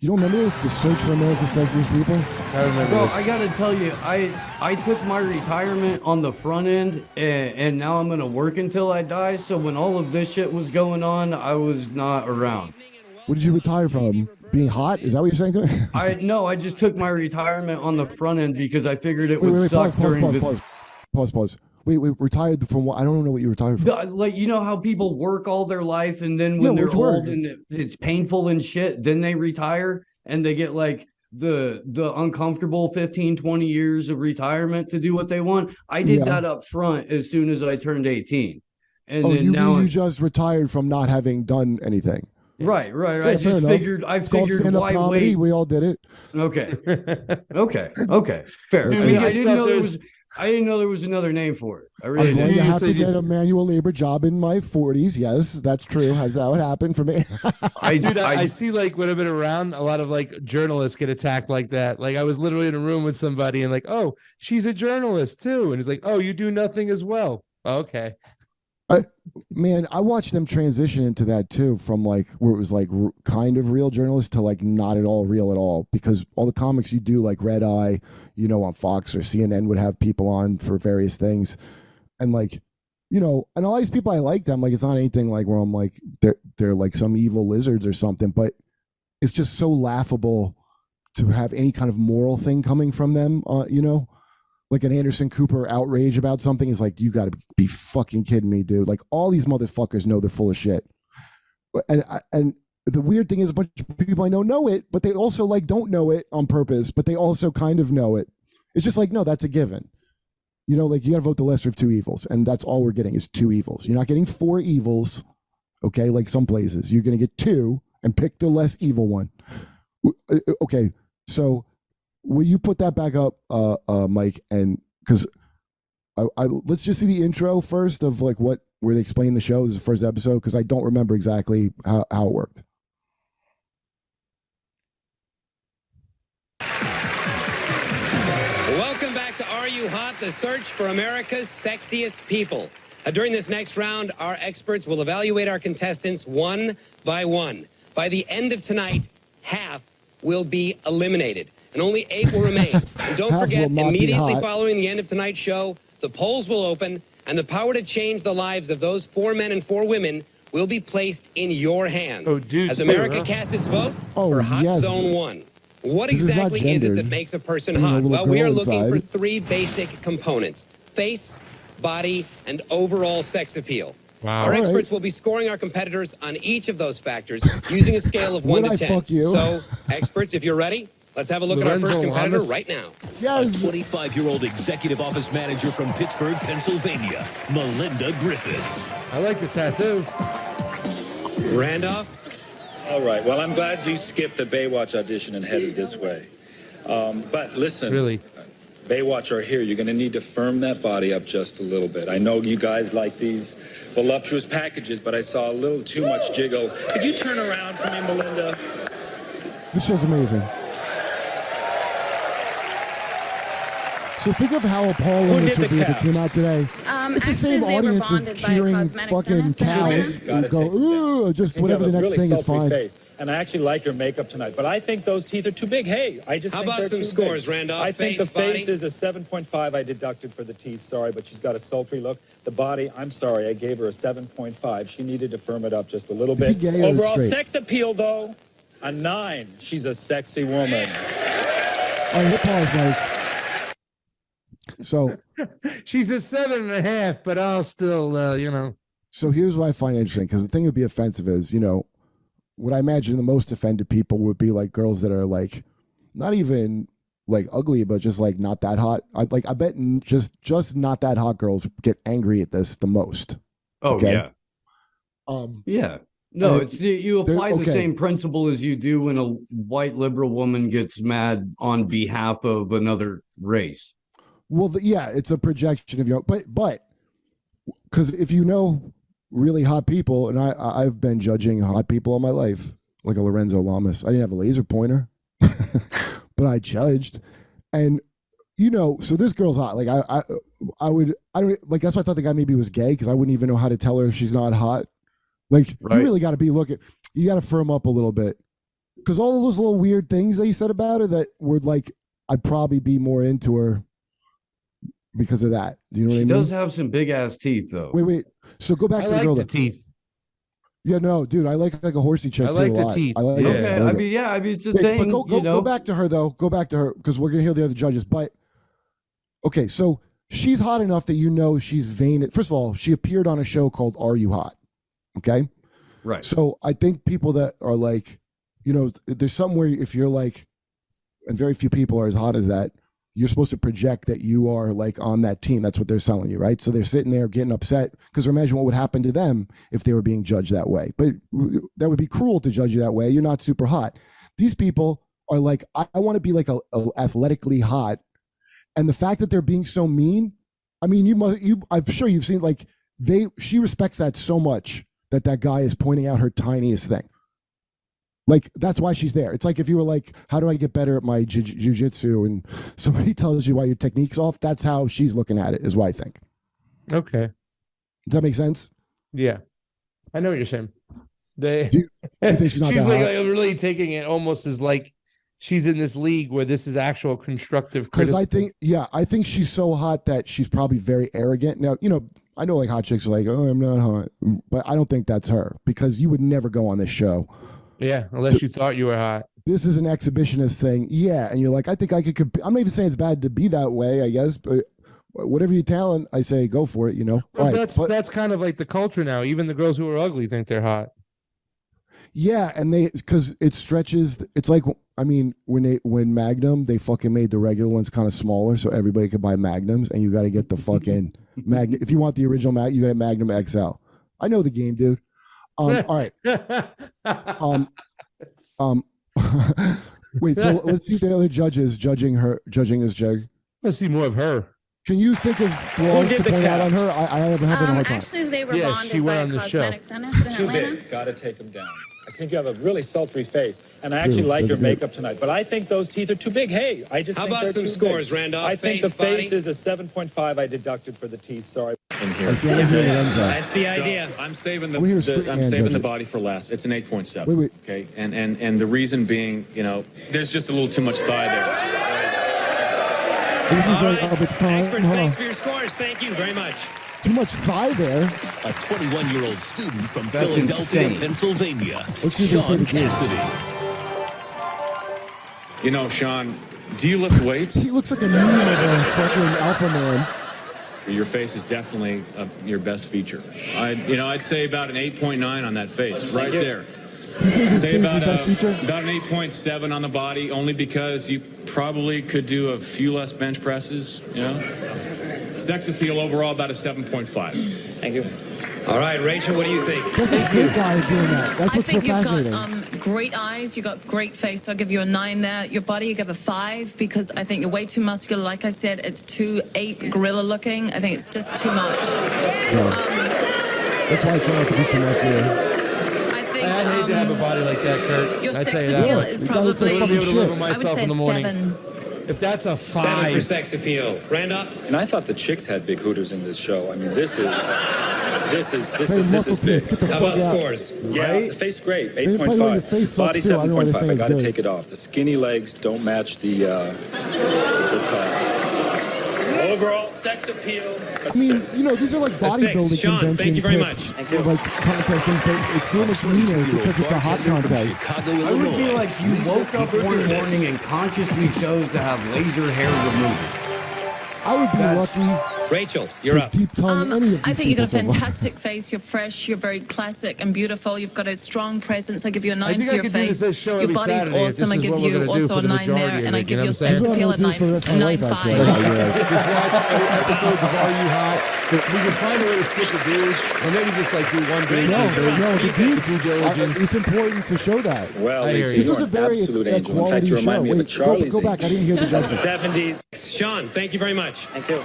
You don't remember this? The Search for America's Sexiest People? I remember Bro, this. I gotta tell you, I took my retirement on the front end, and now I'm gonna work until I die. So when all of this shit was going on, I was not around. What did you retire from? Being hot? Is that what you're saying to me? I just took my retirement on the front end because I figured it would suck Pause. Wait, retired from what? I don't know what you retired from. Like, you know how people work all their life and then when they're old and it's painful and shit, then they retire and they get like the uncomfortable 15, 20 years of retirement to do what they want. I did that up front as soon as I turned 18. And then you just retired from not having done anything. Right. Yeah, I just figured why comedy. wait. We all did it. Okay. Fair. Dude, I didn't know there was another name for it. I really I'm going didn't. to have to get a manual labor job in my 40s. Yes, that's true. That's how it happened for me. I see like when I've been around, a lot of like journalists get attacked like that. Like I was literally in a room with somebody and like, oh, she's a journalist too. And he's like, oh, you do nothing as well. Okay. Man, I watched them transition into that too, from like where it was like kind of real journalists to like not at all real at all, because all the comics you do like Red Eye, you know, on Fox or CNN would have people on for various things, and like, you know, and all these people I like them, like it's not anything like where I'm like they're like some evil lizards or something, but it's just so laughable to have any kind of moral thing coming from them, you know. Like an Anderson Cooper outrage about something is like, you got to be fucking kidding me, dude. Like all these motherfuckers know they're full of shit. And the weird thing is a bunch of people I know it, but they also like don't know it on purpose, but they also kind of know it. It's just like, no, that's a given. You know, like you got to vote the lesser of two evils. And that's all we're getting is two evils. You're not getting four evils. Okay. Like some places you're going to get two and pick the less evil one. Okay. So, will you put that back up, Mike? And because let's just see the intro first of like where they explain the show. This is the first episode because I don't remember exactly how it worked. Welcome back to Are You Hot? The search for America's sexiest people. During this next round, our experts will evaluate our contestants one by one. By the end of tonight, half will be eliminated, and only 8 will remain. And don't forget, immediately following the end of tonight's show, the polls will open, and the power to change the lives of those 4 men and 4 women will be placed in your hands. As America casts its vote for Hot Zone 1. What exactly is it that makes a person hot? Well, we are looking for 3 basic components: face, body, and overall sex appeal. Wow. Our experts will be scoring our competitors on each of those factors using a scale of 1 to 10. So, experts, if you're ready, let's have a look at our first competitor right now. Yes. A 25-year-old executive office manager from Pittsburgh, Pennsylvania, Melinda Griffith. I like the tattoo. Randolph? All right. Well, I'm glad you skipped the Baywatch audition and headed this way. But listen. Really? Baywatch are here. You're going to need to firm that body up just a little bit. I know you guys like these voluptuous packages, but I saw a little too much jiggle. Could you turn around for me, Melinda? This show's amazing. So think of how appalling this would be if it came out today. It's the same audience of cheering fucking cows who go, ooh, just whatever the next thing is fine. Face. And I actually like your makeup tonight, but I think those teeth are too big. Hey, I just How think about they're some too scores, big. Randolph? I think Face, the face body? is a 7.5. I deducted for the teeth. Sorry, but she's got a sultry look. The body, I'm sorry, I gave her a 7.5. She needed to firm it up just a little Is he bit. gay or Overall straight? sex appeal, though, a 9. She's a sexy woman. All right, hit pause, Mike. So She's a 7.5, but I'll still, you know. So here's what I find interesting, because the thing that would be offensive is, you know, what I imagine the most offended people would be like girls that are like not even like ugly, but just like not that hot. I bet just not that hot girls get angry at this the most. Oh, okay? yeah. Yeah. No, it's you apply the same principle as you do when a white liberal woman gets mad on behalf of another race. Well, yeah, it's a projection of your, but because if you know really hot people, and I've been judging hot people all my life, like a Lorenzo Lamas. I didn't have a laser pointer, but I judged, and you know, so this girl's hot. Like I don't like, that's why I thought the guy maybe was gay, because I wouldn't even know how to tell her if she's not hot. Like you really got to be looking. You got to firm up a little bit. because all of those little weird things that you said about her that were like, I'd probably be more into her because of that. Do you know what I mean? She does have some big ass teeth, though. Wait. So go back I to like the girl. the teeth. Yeah, no, dude, I like a horsey chick. I like too, a the lot. teeth. I like Yeah. it. I like it. I mean, it's a Wait, thing. but go back to her though. Go back to her because we're gonna hear the other judges. But okay, so she's hot enough that you know she's vain. First of all, she appeared on a show called "Are You Hot?" Okay, Right. so I think people that are like, you know, there's somewhere if you're like, and very few people are as hot as that. You're supposed to project that you are like on that team. That's what they're selling you, right? So they're sitting there getting upset because imagine what would happen to them if they were being judged that way. But that would be cruel to judge you that way. You're not super hot. These people are like, I want to be like a athletically hot, and the fact that they're being so mean. I mean, I'm sure you've seen like she respects that so much that guy is pointing out her tiniest thing. Like, that's why she's there. It's like if you were like, how do I get better at my jiu-jitsu? And somebody tells you why your technique's off. That's how she's looking at it, is what I think. Okay. Does that make sense? Yeah. I know what you're saying. You think she's not that like, hot? really taking it almost as like she's in this league where this is actual constructive Because criticism. I think she's so hot that she's probably very arrogant. Now, you know, I know like hot chicks are like, oh, I'm not hot. But I don't think that's her because you would never go on this show. Yeah, unless you thought you were hot. This is an exhibitionist thing. Yeah. And you're like, I think I could I'm not even saying it's bad to be that way, I guess. But whatever your talent, I say go for it, you know? Well, Right, that's kind of like the culture now. Even the girls who are ugly think they're hot. Yeah, and because it stretches. It's like, I mean, when Magnum, they fucking made the regular ones kind of smaller so everybody could buy Magnums, and you got to get the fucking Magnum. If you want the original Magnum, you got Magnum XL. I know the game, dude. All right. Wait, so let's see the other judges judging this judge. Let's see more of her. Can you think of flaws to point out on her? I am having a hard time. Actually, they were Yeah, bonded she went by on a the show. cosmetic dentist in Too Atlanta. big. Got to take them down. I think you have a really sultry face, and I actually like your makeup tonight. But I think those teeth are too big. Hey, I just How think about they're some too scores, big. Randolph? I think Face, the face body? is a 7.5. I deducted for the teeth. Sorry. In here. I see how many Lorenzo. That's the idea. I'm saving I'm here to straight I'm man saving judge the it. body for last. It's an 8.7. Wait. Okay, and the reason being, you know, there's just a little too much thigh there. This is All like right. of its time. Experts, Huh. thanks for your scores. Thank you very much. Too much thigh there. A 21-year-old student from That's Philadelphia, insane. Pennsylvania, Let's see if they say Sean the truth. Cassidy. You know, Sean, do you lift weights? He looks like a meme of a fucking alpha man. Your face is definitely your best feature. I'd say about an 8.9 on that face, right there. You think his Say face is about best feature? about an 8.7 on the body, only because you probably could do a few less bench presses. You know, sex appeal overall about a 7.5. Thank you. All right, Rachel, what do you think? That's a straight guy doing that. That's I what's so think you've fascinating. got great eyes, you've got great face, so I'll give you a 9 there. Your body, you give a 5 because I think you're way too muscular. Like I said, it's too ape gorilla looking. I think it's just too much. That's why I try not to be too muscular. I think I'd hate to have a body like that, Kurt. your I tell sex you appeal that. is You gotta look like probably, I wouldn't be able to live with I would myself say in the morning. 7. If that's a 7 for 5, sex appeal. Randolph? And I thought the chicks had big hooters in this show. I mean, this is Hey, muscle tits, get the How fuck about out. scores? Yeah, the face great, By the way, your 8.5. face sucks Body too. I don't know why they're 7.5. saying I it's got to good. take it off. The skinny legs don't match the top. Overall, sex appeal. I mean, you know, these are like bodybuilding Sean, convention thank you very tips. much. Or like contest things. It's so much meaner because it's a hot contest. Chicago, I would Illinois. feel like you woke up one morning and consciously chose to have laser hair removed. I would be lucky Rachel, you're to up. deep tongue any of these I think you've got a people so far. fantastic face. You're fresh. You're very classic and beautiful. You've got a strong presence. I give you a 9 think for I your could do face. this show Your every body's Saturday if awesome. I this is give what we're you gonna do also for a the 9 there, majority of and I it, give you know you a what I'm sex saying? appeal That's at what I'm gonna do for the rest of my life, 9.5. actually. just watch episodes of Are You Hot? We can find a way to skip the dudes, or maybe just like do one dude. No, the dudes. Due diligence. It's important to show that. Well, I hear Lisa, you. This you was are a an very absolute angel. In fact, quality you remind show. me of a Wait, Charlie's go back. I didn't hear the judgment. 70s. Sean, thank you very much. Thank you.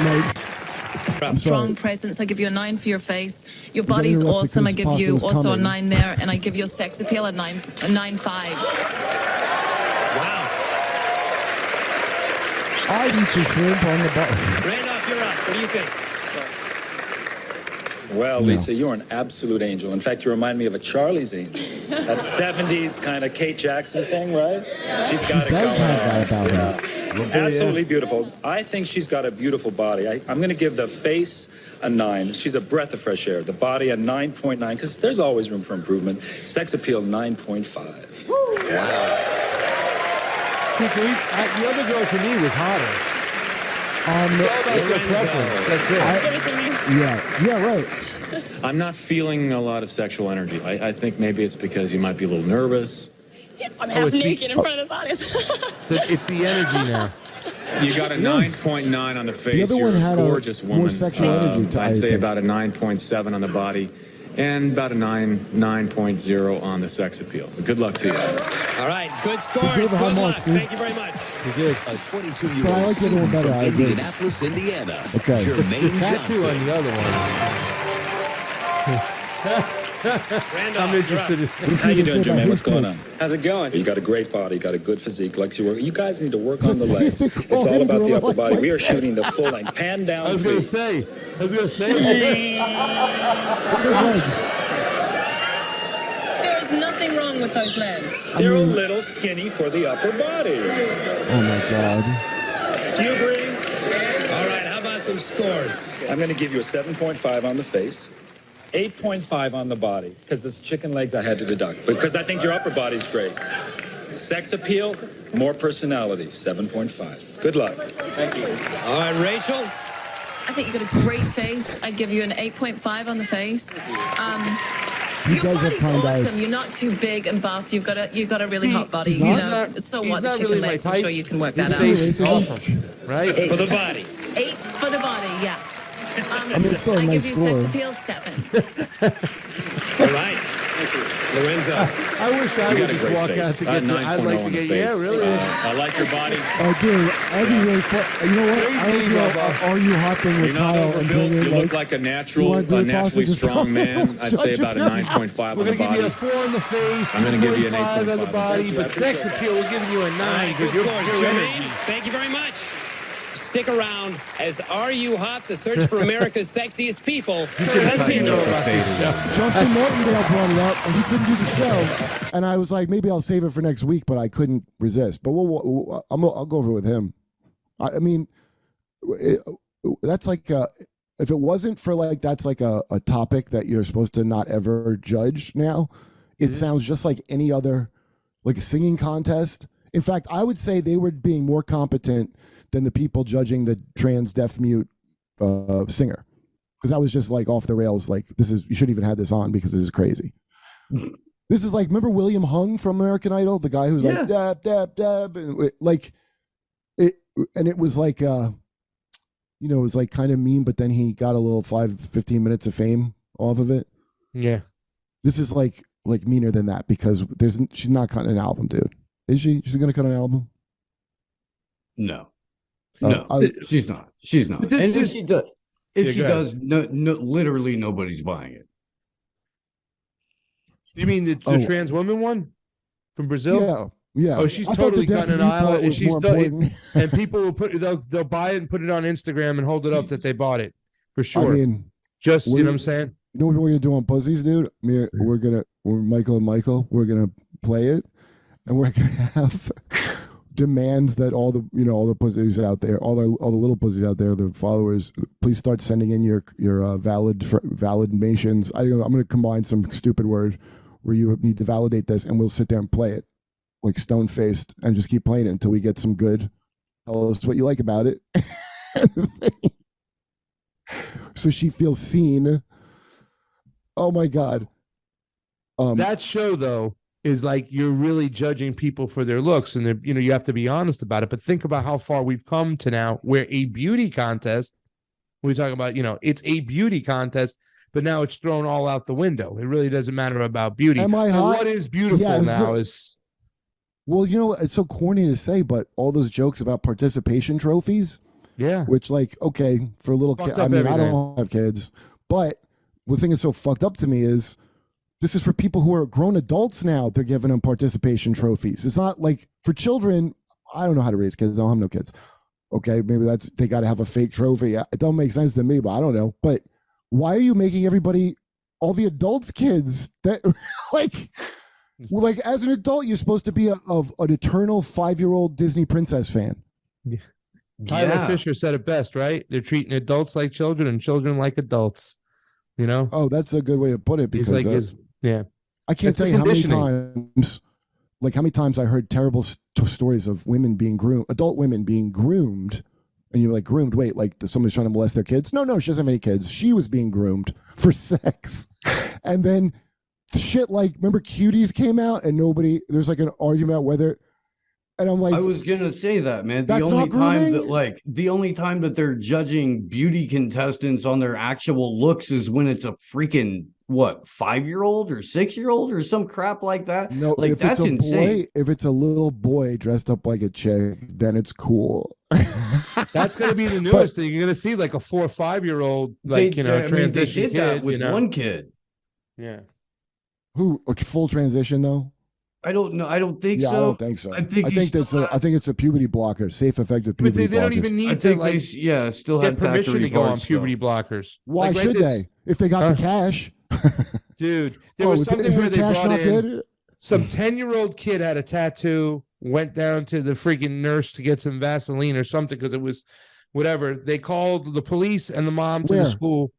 No, I'm Strong sorry. presence. I give you a 9 for your face. Your gotta body's interrupt awesome. I because give you Pasta was also a coming. 9 there, and I give you a sex appeal at 9.5. Wow. I eat your shrimp on the bottom. Randolph, you're up. What do you think? Well, Lisa, you're an absolute angel. In fact, you remind me of a Charlie's Angel. That 70s kind of Kate Jackson thing, right? She's got it going on. Absolutely beautiful. I think she's got a beautiful body. I'm going to give the face a 9. She's a breath of fresh air. The body a 9.9, because there's always room for improvement. Sex appeal 9.5. Wow. The other girl to me was hotter. That's it. Yeah, right. I'm not feeling a lot of sexual energy. I think maybe it's because you might be a little nervous. Yeah, I'm half naked in front of this audience. It's the energy now. You got a 9.9 on the face. The other You're one had a gorgeous woman. more sexual energy. I'd say about a 9.7 on the body, and about a 9.0 on the sex appeal. But good luck to you. All right, good scores. Good luck. Thank you very much. A 22-year-old singer from Indianapolis, Indiana. Okay. Jermaine Johnson. On the other one. I'm interested. How you doing, Jermaine? What's going on? How's it going? You got a great body, got a good physique. Likes your work. You guys need to work on the legs. It's all about the upper body. We are shooting the full length, pan down. I was going to say. There is nothing wrong with those legs. They're a little skinny for the upper body. Oh my God. Do you agree? All right, how about some scores? I'm going to give you a 7.5 on the face, 8.5 on the body, because this chicken legs I had to deduct, because I think your upper body's great. Sex appeal, more personality, 7.5. Good luck. Thank you. All right, Rachel. I think you got a great face. I'd give you an 8.5 on the face. Your body's awesome. You're not too big and buff. You've got a really hot body. You know, so what? The chicken legs. I'm sure you can work that out. Awesome, right? 8 for the body. 8 for the body. Yeah. I mean, it's still a I nice give you score. sex appeal 7. All right. Lorenzo. I wish I would just walk out to get I'd like to get, yeah, really. I like your body. Oh, dude, that'd be really fun. You know what? I would do Are You Hopping with You're not Kyle and overbuilt. bring You in, look like a naturally strong man. I'd say about a 9.5 on the We're going to give you a body. 4 on the face. I'm gonna give you an 8.5 on the 8.5. body, but sex appeal, we're giving you a 9. All right, good Your scores, energy. Jermaine. Thank you very much. Stick around as Are You Hot? The search for America's sexiest people continues. Justin Martindale brought it up, and he couldn't do the show. And I was like, maybe I'll save it for next week, but I couldn't resist. But I'll go over it with him. I mean, that's like if it wasn't for like that's like a topic that you're supposed to not ever judge now. It sounds just like any other, like a singing contest. In fact, I would say they were being more competent than the people judging the trans deaf mute singer, because I was just like off the rails. Like, this is, you shouldn't even have this on because this is crazy. This is like, remember William Hung from American Idol, the guy who's like dab dab dab, and like it, and it was like it was like kind of mean, but then he got a little 15 minutes of fame off of it. Yeah, this is like meaner than that, because she's not cutting an album, dude. Is she? She's gonna cut an album? No. No, she's not. She's not. And if she does, literally nobody's buying it. You mean the trans woman one from Brazil? Yeah. Oh, she's totally cutting an aisle, and people will they'll buy it and put it on Instagram and hold it up that they bought it for sure. I mean, just you know what I'm saying. You know what we're gonna do on Pussies, dude? We're Michael and Michael. We're gonna play it, and we're gonna have. Demand that all the pussies out there, all the little pussies out there, the followers, please start sending in your validations. I'm going to combine some stupid word where you need to validate this, and we'll sit there and play it like stone faced and just keep playing it until we get some good. Tell us what you like about it. So she feels seen. Oh my God. That show though is like, you're really judging people for their looks, and you have to be honest about it. But think about how far we've come to now, where a beauty contest, we talk about, it's a beauty contest, but now it's thrown all out the window. It really doesn't matter about beauty. Am I hot? What is beautiful now is, well, it's so corny to say, but all those jokes about participation trophies, which like, okay, for little kids, I mean, everything. I don't have kids, but the thing that's so fucked up to me is, this is for people who are grown adults now. They're giving them participation trophies. It's not like for children. I don't know how to raise kids. I don't have no kids. Okay, maybe they got to have a fake trophy. It don't make sense to me, but I don't know. But why are you making everybody, all the adults, kids? That like as an adult, you're supposed to be of an eternal 5-year-old Disney princess fan. Yeah. Tyler Fisher said it best, right? They're treating adults like children and children like adults. You know? Oh, that's a good way to put it. Because I can't tell you how many times I heard terrible stories of women being groomed, adult women being groomed. And you're like, groomed? Wait, like somebody's trying to molest their kids? No, she doesn't have any kids. She was being groomed for sex. And then shit like, remember Cuties came out and there's like an argument about whether, and I'm like, I was going to say that, man. The only time that they're judging beauty contestants on their actual looks is when it's a freaking, 5-year-old or 6-year-old or some crap like that. No, like, if that's it's a insane. boy, if it's a little boy dressed up like a chick, then it's cool. That's going to be the newest thing. You're going to see like a 4 or 5-year-old, transition they did that kid, with one kid. Yeah. Who, full transition though? I don't know. I don't think so. I don't think so. I think it's a puberty blocker, safe, effective puberty blocker. They don't even need to still get had permission to go on puberty blockers. Why should they? If they got the cash. Dude, there was something where they brought in good? Some 10-year-old kid had a tattoo, went down to the freaking nurse to get some Vaseline or something because it was whatever. They called the police and the mom to the school.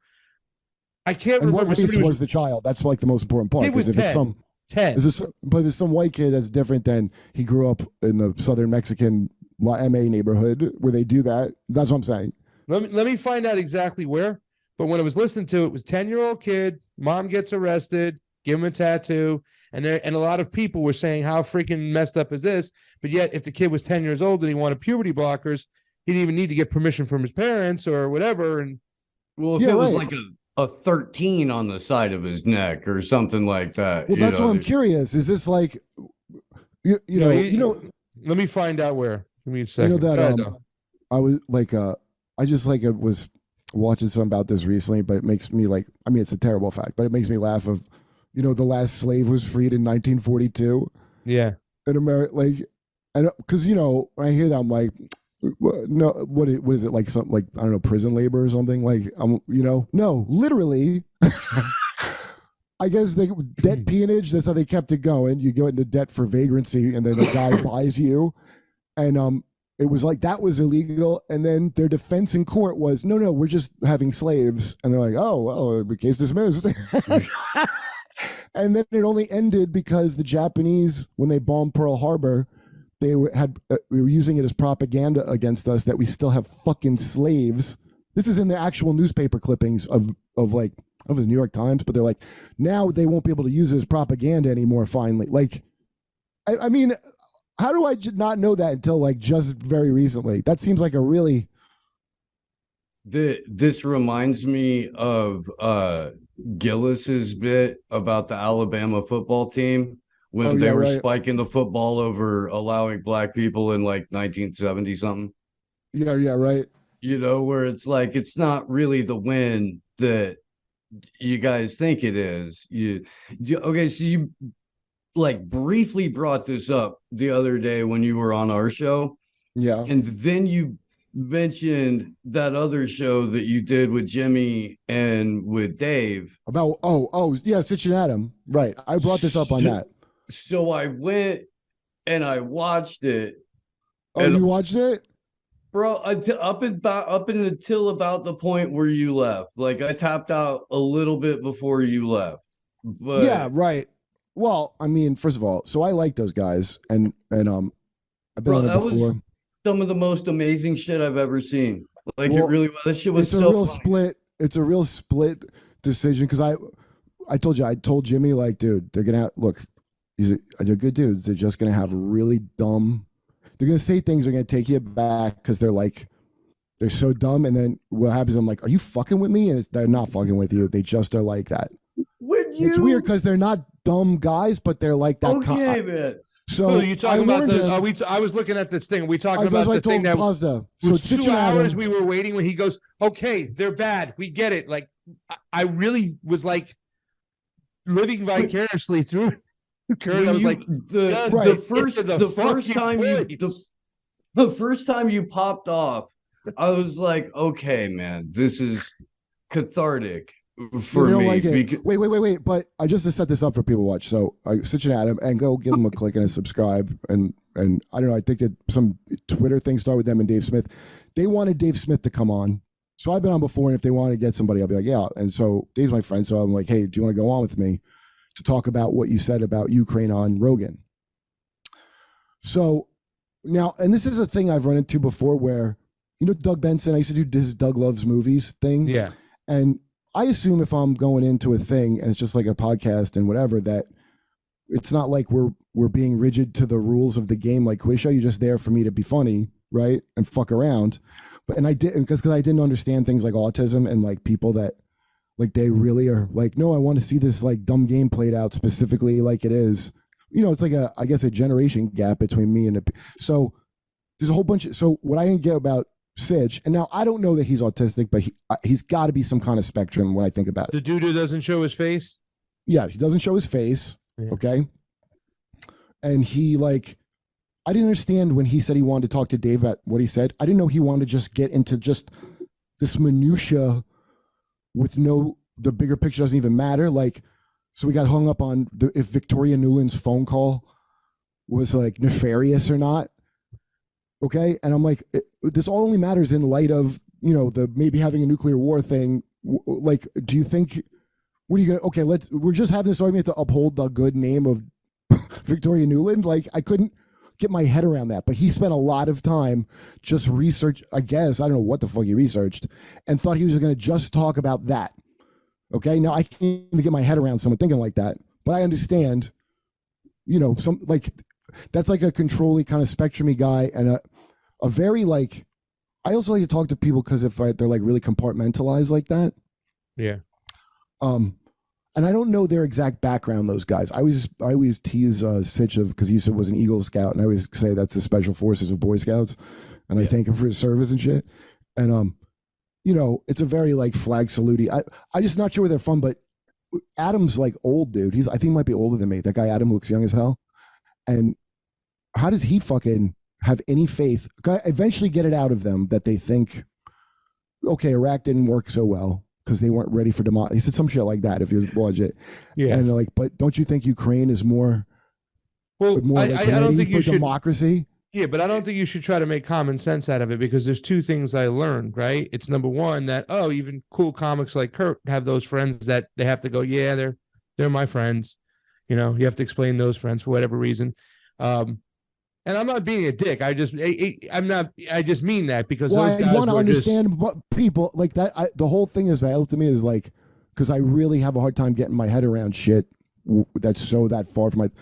I can't remember. What race was the child? That's like the most important part. It was if 10. It's some 10. But it's some white kid that's different than he grew up in the southern Mexican MA neighborhood where they do that. That's what I'm saying. Let me find out exactly where. But when I was listening to it, was 10-year-old kid, mom gets arrested, give him a tattoo, and a lot of people were saying how freaking messed up is this? But yet, if the kid was 10 years old and he wanted puberty blockers, he didn't even need to get permission from his parents or whatever. And if it was like a 13 on the side of his neck or something like that. Well, that's why I'm curious. Is this like, you know? Let me find out where. Give me a second. You know that I was like, I just like it was watching something about this recently, but it makes me like, I mean, it's a terrible fact, but it makes me laugh of, the last slave was freed in 1942. Yeah. In America, like, and because, when I hear that, I'm like, no, what is it like? Something like, I don't know, prison labor or something like, no, literally, I guess debt peonage. That's how they kept it going. You go into debt for vagrancy and then a guy buys you. And, it was like that was illegal, and then their defense in court was, no, we're just having slaves, and they're like, oh, well, the case dismissed. And then it only ended because the Japanese, when they bombed Pearl Harbor, we were using it as propaganda against us that we still have fucking slaves. This is in the actual newspaper clippings of the New York Times, but they're like, now they won't be able to use it as propaganda anymore. Finally, like, I mean. How do I not know that until like just very recently? That seems like a really. This reminds me of Gillis's bit about the Alabama football team when they were spiking the football over allowing black people in like 1970 something. Yeah, right. Where it's like it's not really the win that you guys think it is. Okay, so you. Like briefly brought this up the other day when you were on our show. Yeah. And then you mentioned that other show that you did with Jimmy and with Dave. About, yeah, Stitch and Adam. Right. I brought this up on that. So I went and I watched it. Oh, you watched it? Bro, up until about the point where you left. Like I tapped out a little bit before you left. But yeah, right. Well, I mean, first of all, so I like those guys, and I've been on it before. Was some of the most amazing shit I've ever seen. Like it really was. This shit was so real split. It's a real split decision because I told Jimmy like, dude, they're gonna look. They're good dudes. They're just gonna have really dumb. They're gonna say things that are gonna take you back because they're so dumb. And then what happens? I'm like, are you fucking with me? And they're not fucking with you. They just are like that. It's weird because they're not dumb guys, but they're like that. Okay, man. So you talking about I was looking at this thing. Are we talking about the thing that was so 2 hours we were waiting when he goes, okay, they're bad. We get it. Like I really was like living vicariously through Kurt. I was like, the first time you popped off, I was like, okay, man, this is cathartic. for don't me. like it. Wait. But I just to set this up for people to watch. So Sitch and Adam, and go give them a click and a subscribe. And I don't know. I think that some Twitter thing started with them and Dave Smith. They wanted Dave Smith to come on. So I've been on before, and if they want to get somebody, I'll be like, yeah. And so Dave's my friend, so I'm like, hey, do you want to go on with me to talk about what you said about Ukraine on Rogan? So now, and this is a thing I've run into before where, Doug Benson, I used to do this Doug Loves Movies thing. Yeah. And I assume if I'm going into a thing and it's just like a podcast and whatever, that it's not like we're being rigid to the rules of the game like quiz show. You're just there for me to be funny, right? And fuck around. And I did because I didn't understand things like autism and like people that like they really are like, no, I want to see this like dumb game played out specifically like it is. It's like I guess a generation gap between me and so there's a whole bunch of, so what I didn't get about Sidge, and now I don't know that he's autistic, but he's got to be some kind of spectrum when I think about it. The dude who doesn't show his face? Yeah, he doesn't show his face. Yeah. Okay. And he like, I didn't understand when he said he wanted to talk to Dave about what he said. I didn't know he wanted to just get into just this minutia with the bigger picture doesn't even matter. Like, so we got hung up on if Victoria Nuland's phone call was like nefarious or not. Okay. And I'm like, this all only matters in light of, the maybe having a nuclear war thing. Like, do you think, what are you going to, okay, we're just having this argument to uphold the good name of Victoria Nuland. Like, I couldn't get my head around that, but he spent a lot of time just research. I guess, I don't know what the fuck he researched and thought he was going to just talk about that. Okay. Now I can't even get my head around someone thinking like that, but I understand, some like, that's like a controlling kind of spectrum-y guy and a very like, I also like to talk to people because if they're like really compartmentalized like that. Yeah. And I don't know their exact background, those guys. I always tease Sitch because he was an Eagle Scout, and I always say that's the Special Forces of Boy Scouts, and I thank him for his service and shit. And it's a very like flag salute. I'm just not sure where they're from, but Adam's like old dude. I think he might be older than me. That guy Adam looks young as hell. And how does he fucking have any faith? Eventually get it out of them that they think, okay, Iraq didn't work so well because they weren't ready for democracy. He said some shit like that if he was budget. Yeah. And they're like, but don't you think Ukraine is more like I don't think you should, democracy? Yeah, but I don't think you should try to make common sense out of it because there's two things I learned, right? It's number one that, even cool comics like Kurt have those friends that they have to go, yeah, they're my friends. You have to explain those friends for whatever reason. And I'm not being a dick. I just mean that because those guys want to understand what people like that. The whole thing is valuable to me is like, because I really have a hard time getting my head around shit that's so that far from like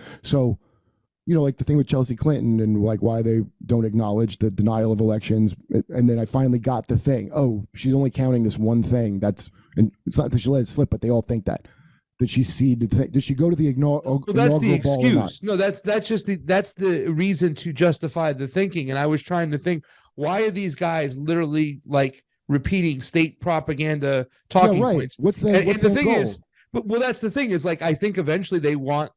the thing with Chelsea Clinton and like why they don't acknowledge the denial of elections. And then I finally got the thing. Oh, she's only counting this one thing. And it's not that she let it slip, but they all think that. Did she see? Did she go to the inaugural ball? That's the excuse. No, that's the reason to justify the thinking. And I was trying to think, why are these guys literally like repeating state propaganda talking points? What's the thing goal? is? Well, that's the thing is like I think eventually they want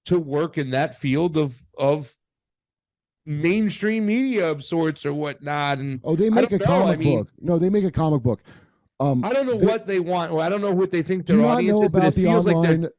to work in that field of mainstream media of sorts or whatnot. And they make a comic book. No, they make a comic book. I don't know what they want, or I don't know what they think their audience is, but it feels like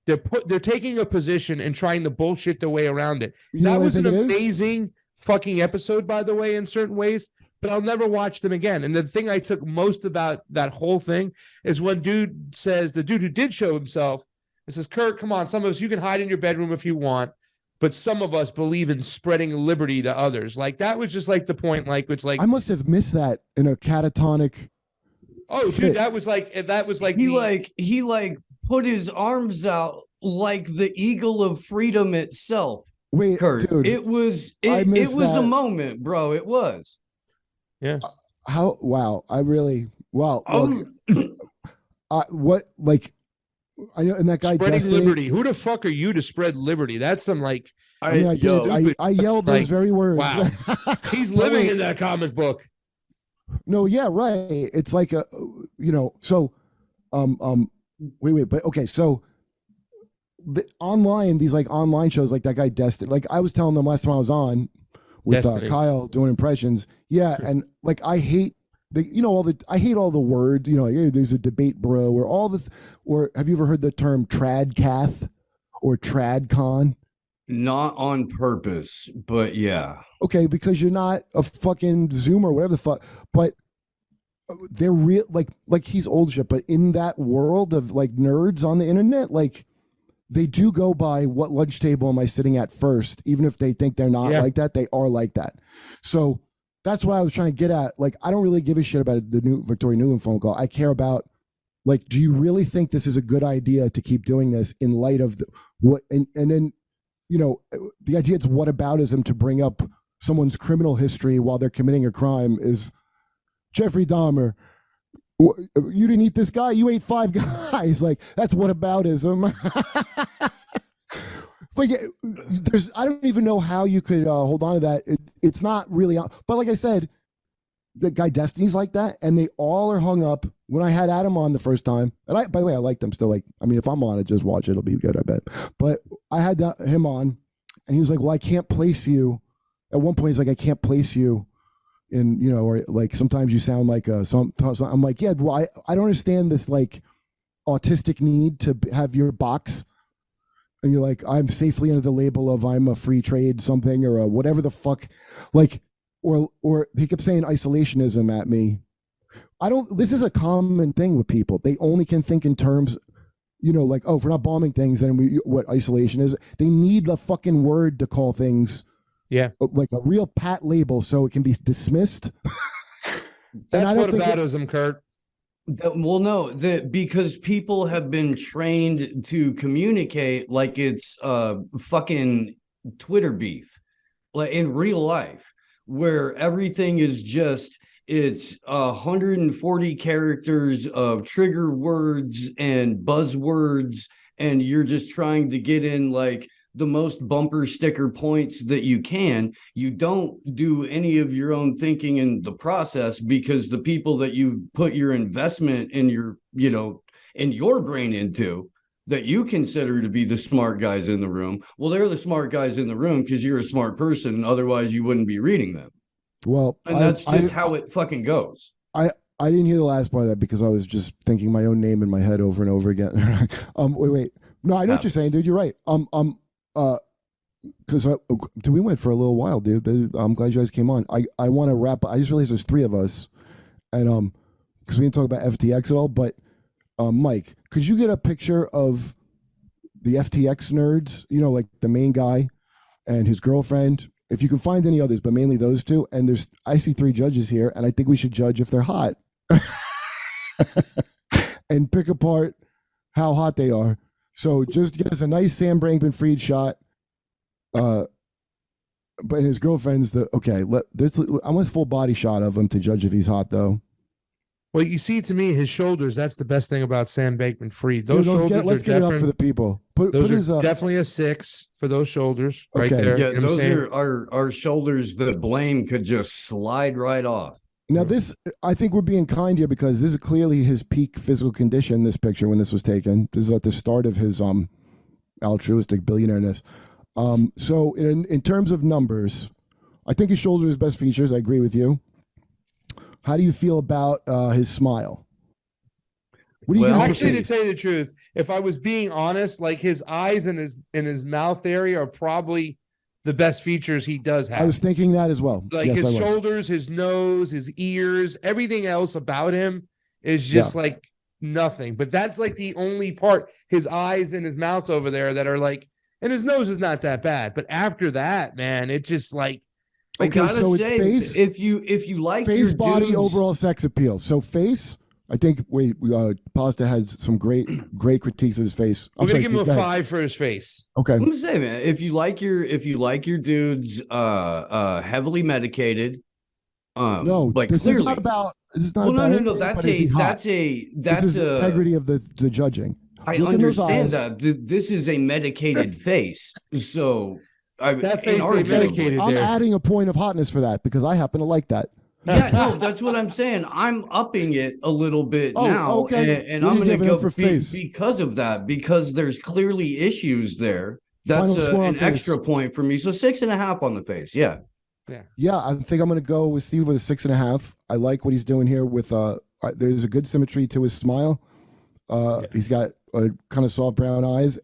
they're taking a position and trying to bullshit their way around it. That was an amazing fucking episode, by the way, in certain ways, but I'll never watch them again. And the thing I took most about that whole thing is when the dude who did show himself, it says, Kurt, come on, some of us, you can hide in your bedroom if you want, but some of us believe in spreading liberty to others. Like, that was just like the point, like, it's like, I must have missed that in a catatonic. Oh, dude, that was like he put his arms out like the eagle of freedom itself. Wait, Kurt, dude, it was a moment, bro. It was. Yeah. Wow. I really what like I know, and that guy spreading Destiny, liberty. Who the fuck are you to spread liberty? That's some like I yelled those very words. Wow. He's living in that comic book. No, yeah, right. It's like so wait, but okay, so these like online shows like that guy Destiny, like I was telling them last time I was on with Kyle doing impressions. Yeah, and like I hate I hate all the words, hey, there's a debate, bro, or have you ever heard the term tradcath or tradcon? Not on purpose, but yeah. Okay, because you're not a fucking Zoomer or whatever the fuck, but they're real, like he's old shit, but in that world of like nerds on the internet, like they do go by what lunch table am I sitting at first, even if they think they're not like that, they are like that. So that's what I was trying to get at. Like, I don't really give a shit about the new Victoria Nuland phone call. I care about, like, do you really think this is a good idea to keep doing this in light of and then, the idea it's whataboutism to bring up someone's criminal history while they're committing a crime is Jeffrey Dahmer. You didn't eat this guy. You ate 5 guys. Like, that's whataboutism. Like, I don't even know how you could hold on to that. It's not really, but like I said, the guy Destiny's like that, and they all are hung up. When I had Adam on the first time, and by the way, I like them still. Like, I mean, if I'm on it, just watch it. It'll be good, I bet. But I had him on, and he was like, well, I can't place you. At one point, he's like, I can't place you in, or like sometimes you sound like I'm like, yeah, well, I don't understand this like autistic need to have your box. And you're like, I'm safely under the label of I'm a free trade something or whatever the fuck, like, or he kept saying isolationism at me. This is a common thing with people. They only can think in terms, like, oh, if we're not bombing things, then what isolation is. They need the fucking word to call things. Yeah. Like a real pat label so it can be dismissed. That's what aboutism, Kurt. Well, no, because people have been trained to communicate like it's fucking Twitter beef, like in real life, where everything is just it's 140 characters of trigger words and buzzwords, and you're just trying to get in like the most bumper sticker points that you can. You don't do any of your own thinking in the process because the people that you've put your investment in your, in your brain into that you consider to be the smart guys in the room. Well, they're the smart guys in the room because you're a smart person. Otherwise you wouldn't be reading them. Well, and that's just how it fucking goes. I didn't hear the last part of that because I was just thinking my own name in my head over and over again. Wait. No, I know what you're saying, dude. You're right. Because we went for a little while, dude. I'm glad you guys came on. I want to wrap. I just realized there's 3 of us, and because we didn't talk about FTX at all. But Mike, could you get a picture of the FTX nerds? Like the main guy and his girlfriend. If you can find any others, but mainly those 2. And I see 3 judges here, and I think we should judge if they're hot, and pick apart how hot they are. So just get us a nice Sam Bankman-Fried shot. But his girlfriend's I want a full body shot of him to judge if he's hot, though. Well, you see, to me, his shoulders, that's the best thing about Sam Bankman-Fried. Those shoulders let's get it up for the people. Definitely a 6 for those shoulders right there. Yeah, those are shoulders that blame could just slide right off. Now, this, I think we're being kind here because this is clearly his peak physical condition, this picture, when this was taken. This is at the start of his altruistic billionaire-ness. So in terms of numbers, I think his shoulder is best features. I agree with you. How do you feel about his smile? What do you actually, to tell you the truth, if I was being honest, like his eyes and his mouth area are probably the best features he does have. I was thinking that as well. Like his shoulders, his nose, his ears, everything else about him is just like nothing. But that's like the only part, his eyes and his mouth over there that are like, and his nose is not that bad. But after that, man, it's just like, okay, so it's face. If you like face, your body, dudes, overall sex appeal. So face, I think. Pasta has some great critiques of his face. I'm gonna give him a 5 for his face. Okay. I'm gonna say, man, if you like your dudes, heavily medicated. No, like this clearly. is not about. This is not well, about. No. That's the integrity of the judging. I understand that. This is a medicated face, so that face is medicated. I'm adding a point of hotness for that because I happen to like that. Yeah, no, that's what I'm saying. I'm upping it a little bit now, okay. and I'm going to go for face because of that. Because there's clearly issues there. That's an extra point for me. So 6.5 on the face. Yeah. Yeah, I think I'm going to go with Steve with a 6.5. I like what he's doing here with there's a good symmetry to his smile. He's got kind of soft brown eyes.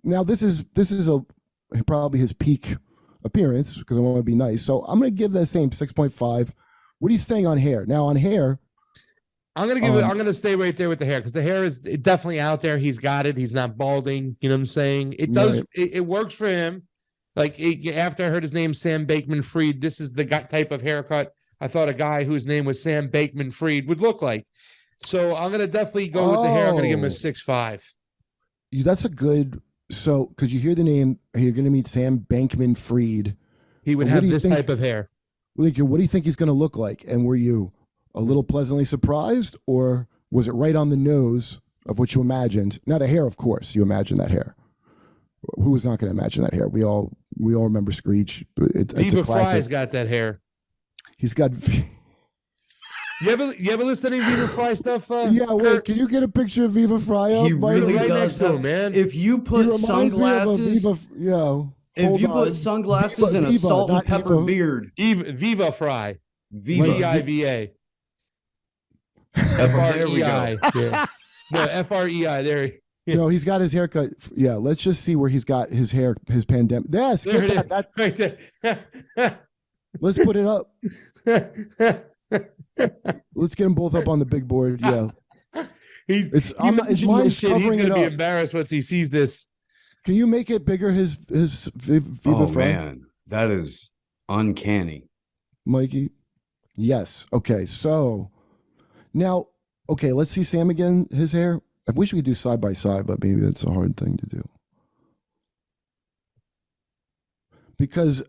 Now this is probably his peak appearance because I want to be nice. So I'm going to give that same 6.5. What are you saying on hair? Now on hair, I'm going to give it. I'm going to stay right there with the hair because the hair is definitely out there. He's got it. He's not balding. You know what I'm saying? It does. Right. It works for him. Like after I heard his name, Sam Bankman-Fried, this is the type of haircut I thought a guy whose name was Sam Bankman-Fried would look like. So I'm going to definitely go with the hair. I'm going to give him a 6.5. That's a good. So because you hear the name, you're going to meet Sam Bankman-Fried. He would have this type of hair. Like, what do you think he's going to look like? And were you a little pleasantly surprised, or was it right on the nose of what you imagined? Now the hair, of course, you imagine that hair. Who was not going to imagine that hair? We all remember Screech. It's a classic. Fry's got that hair. He's got. You ever listen to any Viva Fry stuff? Yeah, wait. Can you get a picture of Viva Fry up? He really right does next to him, man. If you put sunglasses, if you put sunglasses and a salt and pepper beard, Viva Fry, Viva. F-R-E-I. Yeah. No, F-R-E-I. There. Yeah. No, he's got his haircut. Yeah, let's just see where he's got his hair, his pandemic. Yes, get that. Right there. Let's put it up. Let's get them both up on the big board. Yeah. Mine's covering he's going to be up. embarrassed once he sees this. Can you make it bigger, his Viva Fry? Man, that is uncanny. Mikey? Yes. Okay, so now, let's see Sam again, his hair. I wish we could do side by side, but maybe that's a hard thing to do. Because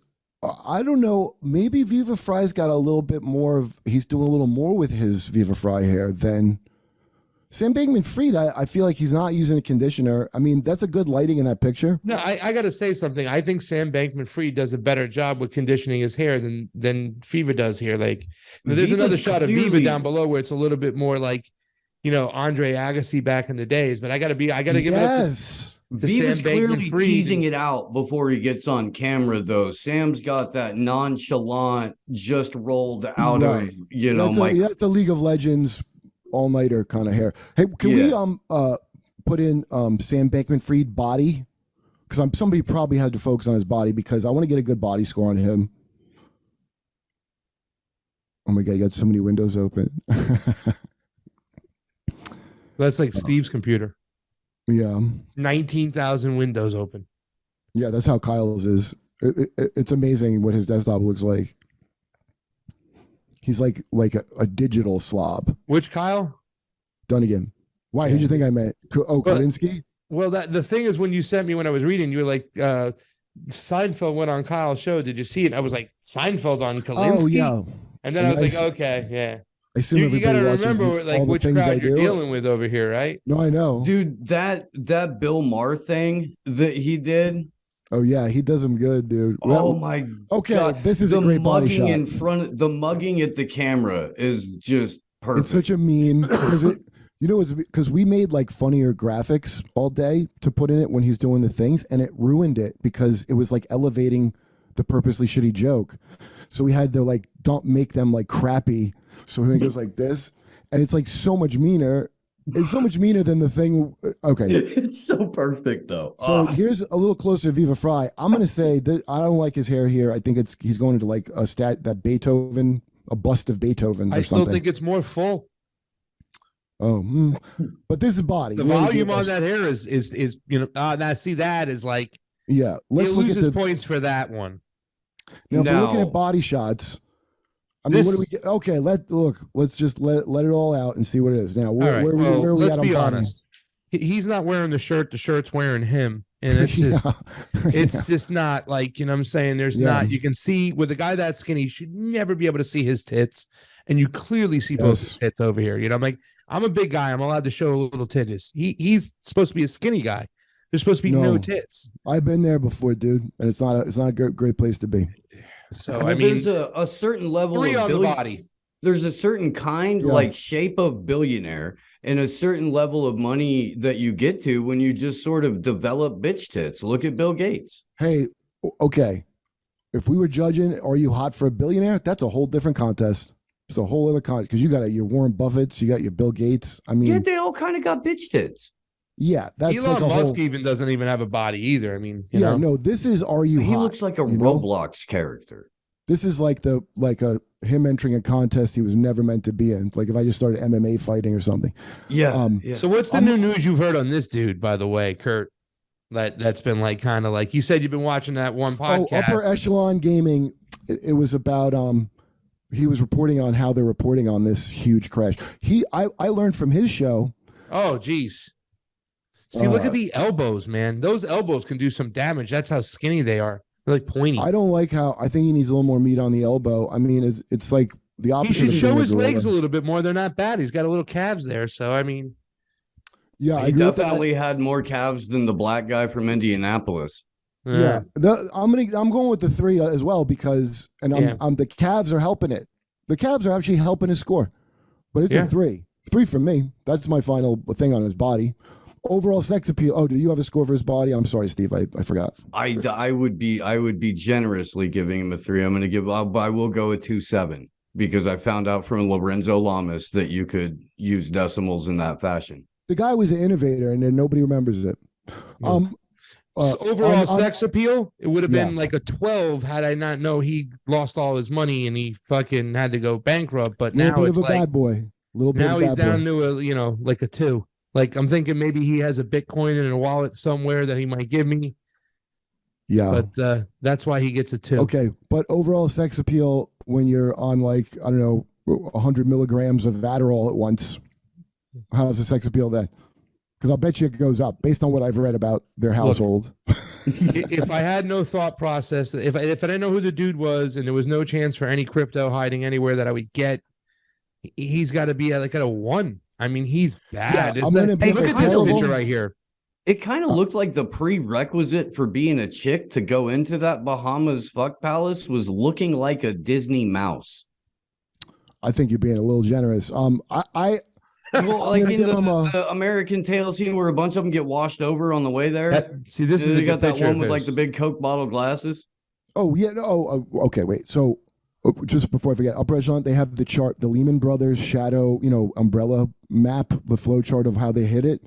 I don't know, maybe Viva Fry's got a little bit more he's doing a little more with his Viva Fry hair than Sam Bankman-Fried. I feel like he's not using a conditioner. I mean, that's a good lighting in that picture. No, I got to say something. I think Sam Bankman-Fried does a better job with conditioning his hair than Viva does here. Like, there's another shot of Viva down below where it's a little bit more like, Andre Agassi back in the days. But I got to give it up to Viva's clearly teasing it out before he gets on camera, though. Sam's got that nonchalant, just rolled out of, that's a League of Legends all-nighter kind of hair. Hey, can we put in Sam Bankman-Fried body? Because somebody probably had to focus on his body because I want to get a good body score on him. Oh my God, you got so many windows open. That's like Steve's computer. Yeah. 19,000 windows open. Yeah, that's how Kyle's is. It's amazing what his desktop looks like. He's like a digital slob. Which Kyle? Dunnigan. Why? Who'd you think I meant? Kalinsky? Well, the thing is, when you sent me when I was reading, you were like, Seinfeld went on Kyle's show. Did you see it? And I was like, Seinfeld on Kalinsky? Oh, yeah. And then I was like, okay, yeah. I assume you got to remember which crowd you're dealing with over here, right? No, I know. Dude, that Bill Maher thing that he did. Oh, yeah, he does them good, dude. Oh, my God. This is a great body shot. The mugging at the camera is just perfect. It's such a meme. Because we made like funnier graphics all day to put in it when he's doing the things, and it ruined it because it was like elevating the purposely shitty joke. So we had to like don't make them like crappy. So he goes like this, and it's like so much meaner. It's so much meaner than the thing. Okay. It's so perfect, though. So here's a little closer to Viva Fry. I'm going to say that I don't like his hair here. I think he's going into like a bust of Beethoven or something. I still think it's more full. Oh, but this is body. The volume on that hair is that is like, yeah. Let's look at the points for that one. Now, if we're looking at body shots, I mean, what do we get? Okay, let's just let it all out and see what it is. Now, where are we at on body? Honest. He's not wearing the shirt. The shirt's wearing him. And it's just, it's just not like, you know what I'm saying? There's not, you can see with a guy that skinny, you should never be able to see his tits. And you clearly see both his tits over here. You know, I'm like, I'm a big guy. I'm allowed to show a little titties. He's supposed to be a skinny guy. There's supposed to be no tits. I've been there before, dude. And it's not a great place to be. So, I mean, there's a certain level of the body. There's a certain kind, like shape of billionaire, and a certain level of money that you get to when you just sort of develop bitch tits. Look at Bill Gates. Hey, okay. if we were judging, are you hot for a billionaire? That's a whole different contest. It's a whole other contest because you got your Warren Buffetts, you got your Bill Gates. I mean, yeah, they all kind of got bitch tits. Yeah, that's Elon like Musk even doesn't even have a body either. I mean, you yeah, know? no, this is are you? He hot, looks like a you know? Roblox character. This is like him entering a contest he was never meant to be in. Like if I just started MMA fighting or something. Yeah. So what's the new news you've heard on this dude, by the way, Kurt? That's been like kind of like you said you've been watching that one podcast. Oh, Upper Echelon Gaming. It was about he was reporting on how they're reporting on this huge crash. I learned from his show. Oh, geez. See, look at the elbows, man. Those elbows can do some damage. That's how skinny they are. They're like pointy. I don't like how. I think he needs a little more meat on the elbow. I mean, it's like the opposite. He should show his legs a little bit more. They're not bad. He's got a little calves there. So I mean, yeah, he definitely had more calves than the black guy from Indianapolis. Yeah, I'm going with the 3 as well because the calves are helping it. The calves are actually helping his score, but it's a 3 from me. That's my final thing on his body. Overall sex appeal. Oh, do you have a score for his body? I'm sorry, Steve. I forgot. I would be generously giving him a 3. I'm going to I will go with 2.7 because I found out from Lorenzo Lamas that you could use decimals in that fashion. The guy was an innovator, and then nobody remembers it. So overall sex appeal, it would have been like a 12 had I not know he lost all his money and he fucking had to go bankrupt. But now it's like bad boy. Now he's down to a like a 2. Like I'm thinking maybe he has a Bitcoin in a wallet somewhere that he might give me. Yeah, but that's why he gets a 2. Okay, but overall sex appeal when you're on like I don't know 100 milligrams of Adderall at once. How's the sex appeal then? Because I'll bet you it goes up based on what I've read about their household. If I had no thought process, if I didn't know who the dude was, and there was no chance for any crypto hiding anywhere that I would get, he's got to be at a 1. I mean, he's bad. Yeah, look at this picture right here. It kind of looked like the prerequisite for being a chick to go into that Bahamas fuck palace was looking like a Disney mouse. I think you're being a little generous. Well, like in the American Tail scene where a bunch of them get washed over on the way there. This is you got that one with like the big Coke bottle glasses. Oh yeah, no. Okay, wait. So just before I forget, Upper Echelon, they have the chart, the Lehman Brothers shadow, umbrella map, the flow chart of how they hit it,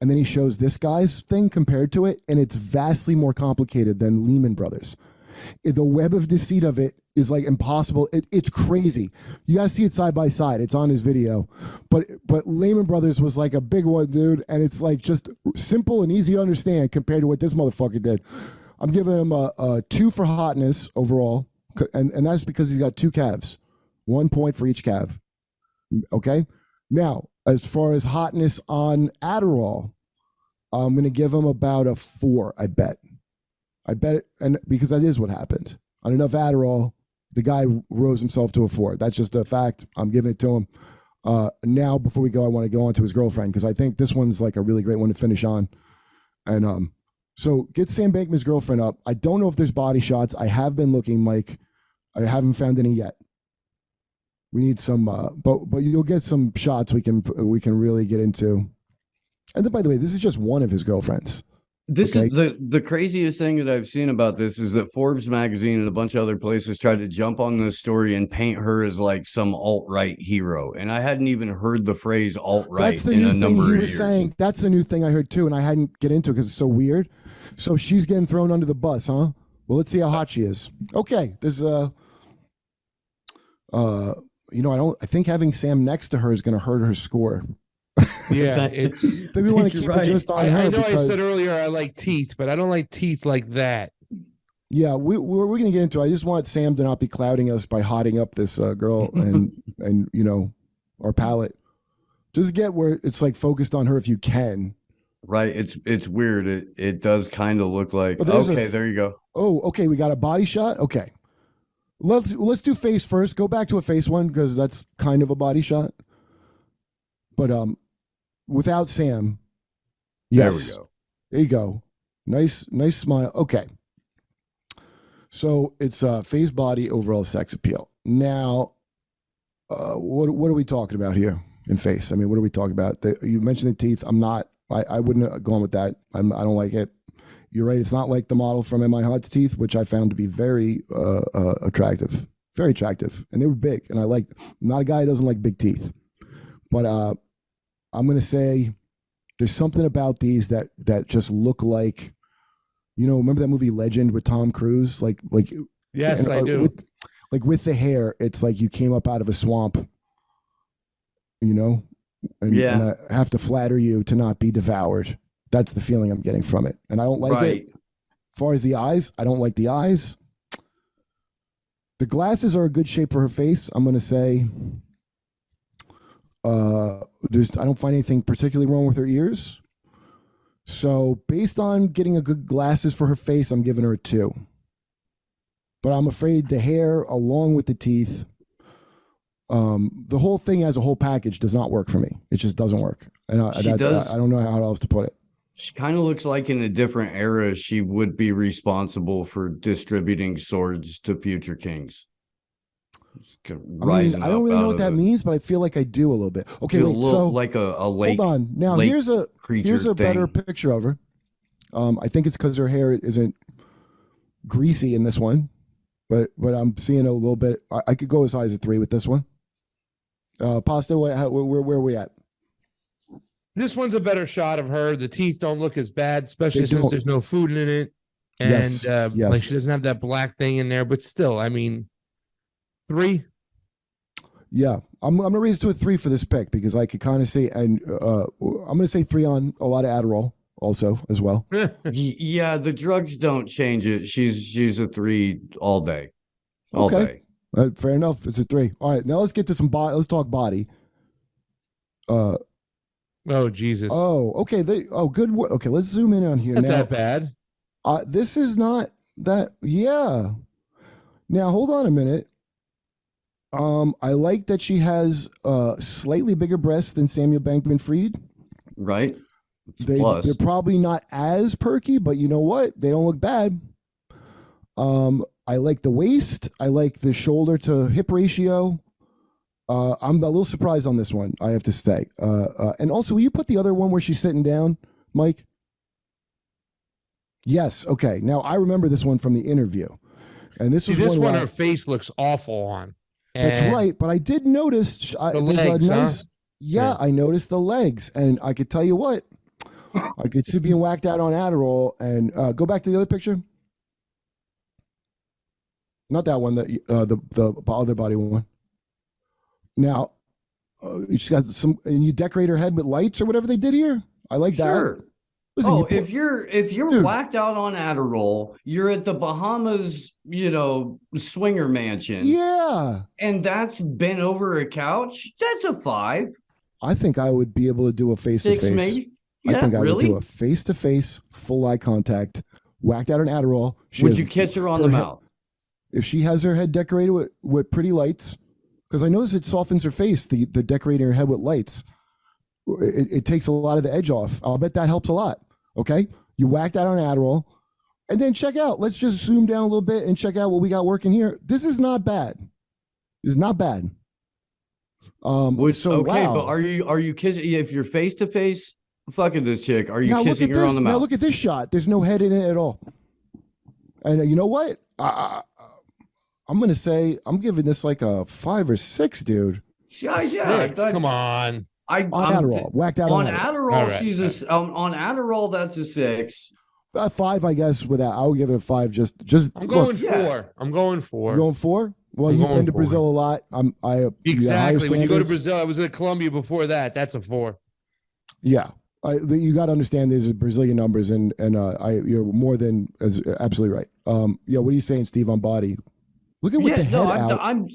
and then he shows this guy's thing compared to it, and it's vastly more complicated than Lehman Brothers. The web of deceit of it is like impossible. It's crazy. You gotta see it side by side. It's on his video, but Lehman Brothers was like a big one, dude, and it's like just simple and easy to understand compared to what this motherfucker did. I'm giving him a 2 for hotness overall, and that's because he's got 2 calves, 1 point for each calf. Okay, now as far as hotness on Adderall, I'm gonna give him about a 4. I bet it, and because that is what happened. On enough Adderall, the guy rose himself to a 4. That's just a fact. I'm giving it to him. Now, before we go, I want to go on to his girlfriend because I think this one's like a really great one to finish on. And so get Sam Bankman's girlfriend up. I don't know if there's body shots. I have been looking, Mike. I haven't found any yet. We need some, but you'll get some shots we can really get into. And then, by the way, this is just one of his girlfriends. This is the craziest thing that I've seen about this is that Forbes magazine and a bunch of other places tried to jump on this story and paint her as like some alt-right hero. And I hadn't even heard the phrase alt-right in a number of years. Saying, that's the new thing I heard too, and I hadn't get into it because it's so weird. So she's getting thrown under the bus, huh? Well, let's see how hot she is. Okay, there's I think having Sam next to her is going to hurt her score. Yeah, we want to keep it just on her. I know I said earlier I like teeth, but I don't like teeth like that. Yeah, we're going to get into it. I just want Sam to not be clouding us by hotting up this girl and our palate. Just get where it's like focused on her if you can. Right, it's weird. It does kind of look like there you go. Oh, okay, we got a body shot. Okay, let's do face first. Go back to a face one because that's kind of a body shot. But without Sam, yes. There we go. There you go. Nice smile. Okay. So it's face, body, overall sex appeal. Now, what are we talking about here in face? I mean, what are we talking about? You mentioned the teeth. I'm not. I wouldn't have gone with that. I don't like it. You're right. It's not like the model from M.I. Hot's teeth, which I found to be very attractive. Very attractive. And they were big. And I'm not a guy who doesn't like big teeth. But I'm going to say there's something about these that just look like, remember that movie Legend with Tom Cruise? Yes, I do. With the hair, it's like you came up out of a swamp, And I have to flatter you to not be devoured. That's the feeling I'm getting from it. And I don't like it. As far as the eyes, I don't like the eyes. The glasses are a good shape for her face. I'm going to say I don't find anything particularly wrong with her ears. So based on getting a good glasses for her face, I'm giving her a 2. But I'm afraid the hair along with the teeth, the whole thing as a whole package does not work for me. It just doesn't work. And I don't know how else to put it. She kind of looks like in a different era, she would be responsible for distributing swords to future kings. I don't really know what that means, but I feel like I do a little bit. Okay, wait, so like a lake. Hold on. Now here's a better picture of her. I think it's because her hair isn't greasy in this one, but I'm seeing a little bit. I could go as high as a 3 with this one. Pasta, where are we at? This one's a better shot of her. The teeth don't look as bad, especially since there's no food in it. And like she doesn't have that black thing in there, but still, 3. Yeah, I'm gonna raise it to a 3 for this pick because I could kind of say, and I'm gonna say 3 on a lot of Adderall also as well. Yeah, the drugs don't change it. She's a 3 all day. All day. Fair enough. It's a 3. All right, now let's get to some body. Let's talk body. Oh Jesus. Oh, okay. Good. Okay, let's zoom in on here. Not that bad. This is not that. Yeah. Now hold on a minute. I like that she has slightly bigger breasts than Samuel Bankman-Fried. Right. They're probably not as perky, but you know what? They don't look bad. I like the waist. I like the shoulder to hip ratio. I'm a little surprised on this one, I have to say. And also, will you put the other one where she's sitting down, Mike? Yes. Okay. Now I remember this one from the interview, and this one her face looks awful on. That's right. But I did notice the legs, nice. Yeah, I noticed the legs, and I could tell you what, I could see being whacked out on Adderall. And go back to the other picture. Not that one. The other body one. Now, she's got some, and you decorate her head with lights or whatever they did here. I like that. Listen, if you're whacked out on Adderall, you're at the Bahamas, swinger mansion. Yeah. And that's bent over a couch. That's a 5. I think I would be able to do a face-to-face. 6 maybe? Yeah, I think I really? would do a face-to-face, full eye contact, whacked out on Adderall. Would you kiss her on the mouth? If she has her head decorated with pretty lights, because I notice it softens her face, the decorating her head with lights. It takes a lot of the edge off. I'll bet that helps a lot. Okay? You whack that on Adderall, and then check out. Let's just zoom down a little bit and check out what we got working here. This is not bad. It's not bad. Wow. But are you kissing? If you're face to face fucking this chick, are you kissing her on the mouth? Now look at this shot. There's no head in it at all. And you know what? I'm going to say I'm giving this like a 5 or 6, dude. Yeah, come on. On Adderall, whacked out on Adderall. She's on Adderall. That's a 6. 5, I guess. I'll give it a 5. Just. I'm going 4. I'm going 4. You're going 4? Well, you've been to Brazil a lot. Exactly. When you go to Brazil, I was at Colombia before that. That's a 4. Yeah. You got to understand these are Brazilian numbers, and you're more than absolutely right. What are you saying, Steve, on body? Look at what the head out. I'm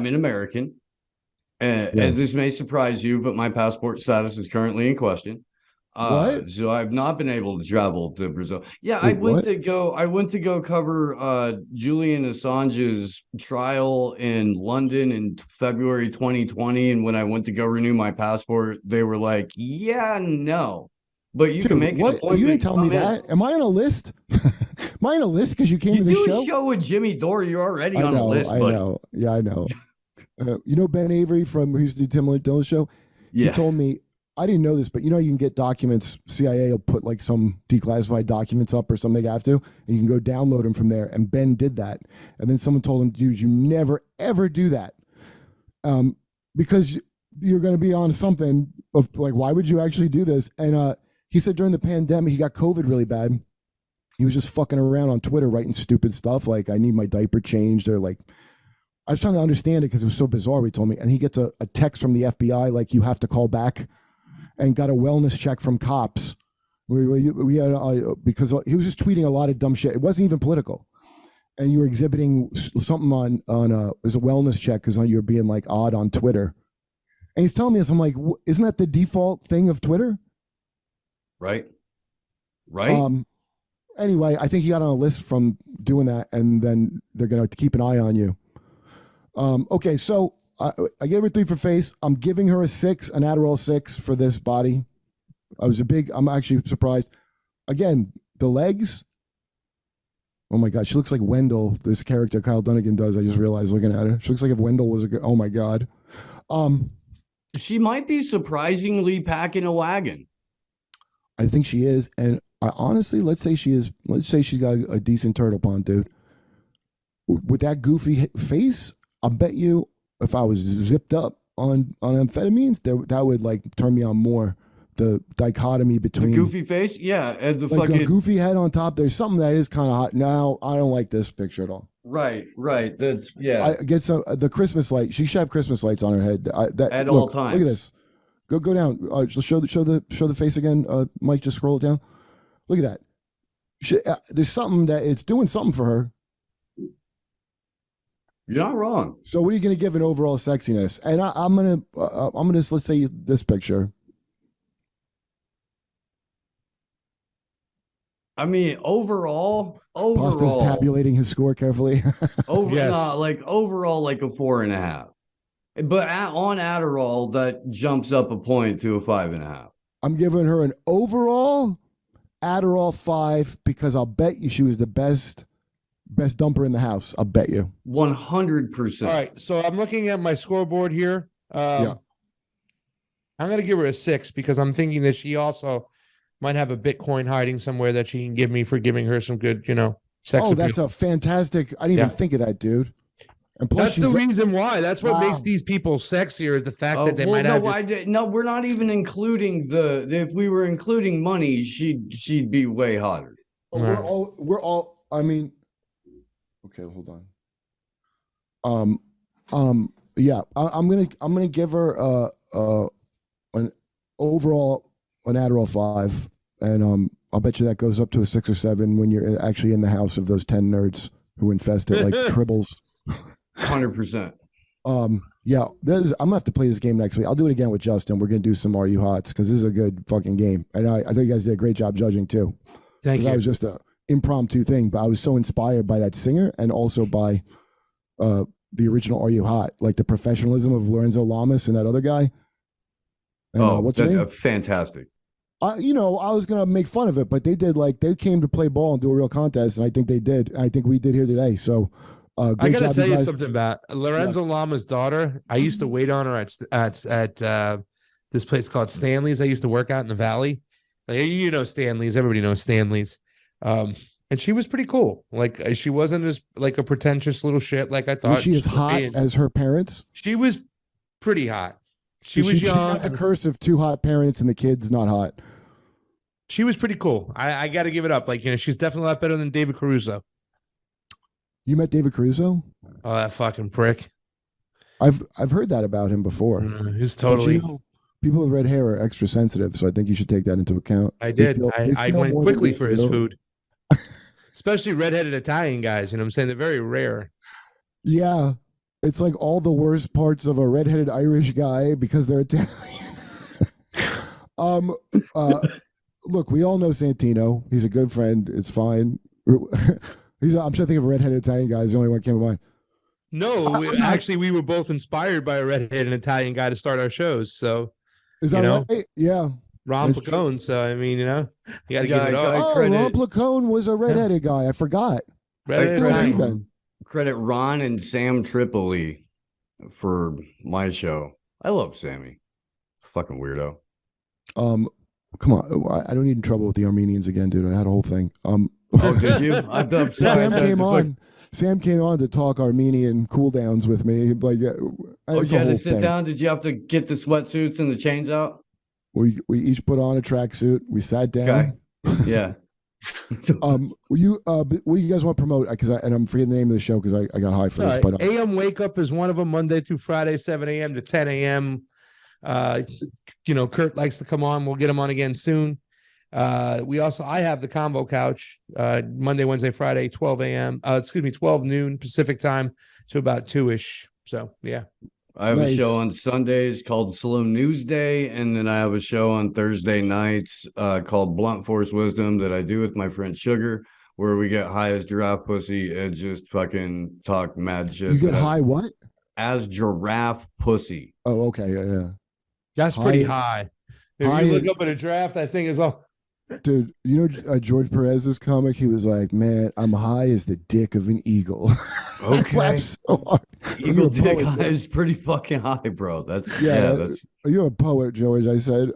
an American, and this may surprise you, but my passport status is currently in question. What? So I've not been able to travel to Brazil. Yeah, I went to go cover Julian Assange's trial in London in February 2020, and when I went to go renew my passport, they were like, "Yeah, no." But you can make an appointment. You didn't tell me that. Am I on a list? Am I on a list because you came to the show? You do a show with Jimmy Dore. You're already on a list. I know. Yeah, I know. Ben Avery from who used to do Tim Dillon's show? Yeah. He told me, I didn't know this, but you know, you can get documents. CIA will put like some declassified documents up or something they have to, and you can go download them from there. And Ben did that. And then someone told him, dude, you never, ever do that. Because you're going to be on something of like, why would you actually do this? And he said during the pandemic, he got COVID really bad. He was just fucking around on Twitter writing stupid stuff like, I need my diaper changed, or like, I was trying to understand it because it was so bizarre. He told me, and he gets a text from the FBI like, you have to call back, and got a wellness check from cops. We had because he was just tweeting a lot of dumb shit. It wasn't even political, and you were exhibiting something on as a wellness check because you're being like odd on Twitter. And he's telling me this. I'm like, isn't that the default thing of Twitter? Right. Anyway, I think he got on a list from doing that, and then they're going to keep an eye on you. Okay, so I gave her 3 for face. I'm giving her a 6, an Adderall 6 for this body. I'm actually surprised. Again, the legs. Oh my God, she looks like Wendell, this character Kyle Dunnigan does. I just realized looking at her. She looks like if Wendell was oh my God. She might be surprisingly packing a wagon. I think she is. And I honestly, let's say she's got a decent turtle pond, dude. With that goofy face, I bet you if I was zipped up on amphetamines, that would like turn me on more. The dichotomy between the goofy face, yeah, and the like fucking a goofy head on top. There's something that is kind of hot. No, I don't like this picture at all. Right. That's yeah. I get some the Christmas light. She should have Christmas lights on her head at all times. Look at this. Go down. Show the face again. Mike, just scroll it down. Look at that. There's something that it's doing something for her. You're not wrong. So what are you going to give an overall sexiness? And I'm gonna let's say this picture. I mean, overall, Pasta's tabulating his score carefully. Overall, like a 4.5. But on Adderall, that jumps up a point to a 5.5. I'm giving her an overall Adderall 5 because I'll bet you she was the best dumper in the house. I'll bet you 100%. All right, so I'm looking at my scoreboard here. Yeah, I'm going to give her a 6 because I'm thinking that she also might have a Bitcoin hiding somewhere that she can give me for giving her some good, sex appeal. That's a fantastic. I didn't even think of that, dude. And plus, that's the reason why. That's what makes these people sexier. Is the fact that they might have. No, we're not even including if we were including money, she'd be way hotter. We're all. I mean, okay, hold on. Yeah, I'm gonna give her an overall an Adderall 5, and I'll bet you that goes up to a 6 or 7 when you're actually in the house of those 10 nerds who infest it like tribbles. 100%. Yeah, I'm gonna have to play this game next week. I'll do it again with Justin. We're gonna do some Are You Hots because this is a good fucking game, and I think you guys did a great job judging too. Thank you. That was just a impromptu thing, but I was so inspired by that singer and also by the original Are You Hot, like the professionalism of Lorenzo Lamas and that other guy. And, what's that's his name? Fantastic. I was gonna make fun of it, but they came to play ball and do a real contest, and I think they did. I think we did here today. So, I gotta tell you something about Lorenzo Lama's daughter. I used to wait on her at this place called Stanley's. I used to work out in the Valley. Like, Stanley's. Everybody knows Stanley's. And she was pretty cool. Like, she wasn't as like a pretentious little shit like I thought. Was she as hot as her parents? She was pretty hot. She was young. She got the curse of 2 hot parents and the kid's not hot. She was pretty cool. I got to give it up. Like, she's definitely a lot better than David Caruso. You met David Caruso? Oh, that fucking prick. I've heard that about him before. He's totally. People with red hair are extra sensitive, so I think you should take that into account. I did. I went quickly for his food. Especially redheaded Italian guys. You know what I'm saying? They're very rare. Yeah. It's like all the worst parts of a redheaded Irish guy because they're Italian. Look, we all know Santino. He's a good friend. It's fine. I'm trying to think of a redheaded Italian guy. It's the only one that came to mind. No, we were both inspired by a redheaded Italian guy to start our shows. So, is that right? Yeah. Ron Placone. So, I mean, you got to give it up. Ron Placone was a redheaded guy. I forgot. Credit Ron and Sam Tripoli for my show. I love Sammy. Fucking weirdo. Come on, I don't need in trouble with the Armenians again, dude. I had a whole thing. Oh, did you? I'm sorry. Sam came on to talk Armenian cooldowns with me. Like, oh, you had to sit down. Did you have to get the sweatsuits and the chains out? We each put on a tracksuit. We sat down. Okay. Yeah. What do you guys want to promote? And I'm forgetting the name of the show because I got high for this. But AM Wake Up is one of them. Monday through Friday, 7 a.m. to 10 a.m. Kurt likes to come on. We'll get him on again soon. I have the Combo Couch Monday, Wednesday, Friday, 12 noon Pacific time to about 2-ish. So yeah. I have a show on Sundays called Slow News Day, and then I have a show on Thursday nights called Blunt Force Wisdom that I do with my friend Sugar, where we get high as giraffe pussy and just fucking talk mad shit. You get high what? As giraffe pussy. Oh, okay, yeah. That's pretty high. If you look up at a draft, that thing is all. Dude, George Perez's comic, he was like, man, I'm high as the dick of an eagle. Okay. So hard. Eagle dick high is pretty fucking high, bro. That's you're a poet, George. I said,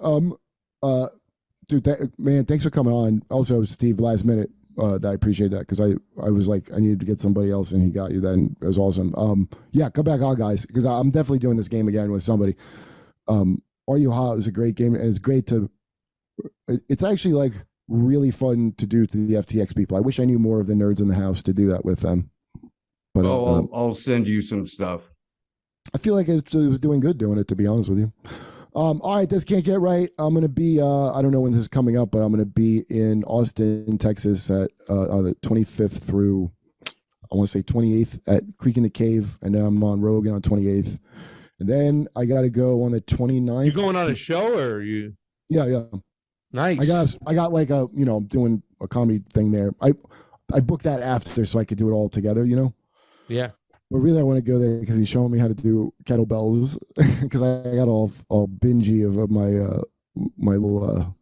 dude, man, thanks for coming on. Also, Steve, last minute, I appreciate that because I was like, I needed to get somebody else and he got you then. It was awesome. Yeah, come back on, guys, because I'm definitely doing this game again with somebody. Are You Hot is a great game, and it's great to. It's actually like really fun to do to the FTX people. I wish I knew more of the nerds in the house to do that with them. But I'll send you some stuff. I feel like it was doing good doing it, to be honest with you. All right, this can't get right. I'm going to be, I don't know when this is coming up, but I'm going to be in Austin, Texas at the 25th through, I want to say 28th at Creek in the Cave. And then I'm on Rogan on 28th. And then I got to go on the 29th. You going on a show or are you? Yeah. Nice. I got like a, doing a comedy thing there. I booked that after so I could do it all together, Yeah. But really I want to go there because he's showing me how to do kettlebells because I got all bingy of my little,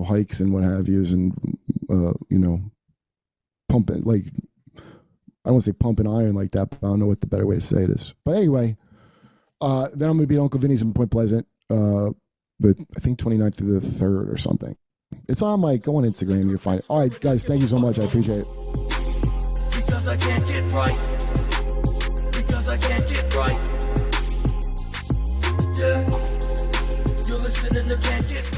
hikes and what have yous and, pumping, like, I don't want to say pumping iron like that, but I don't know what the better way to say it is. But anyway, then I'm going to be at Uncle Vinny's in Point Pleasant. But I think 29th through the 3rd or something. It's on go on Instagram, you'll find it. All right, guys, thank you so much. I appreciate it. Because I can't get right. Because I can't get right. Yeah. You're listening to Can't Get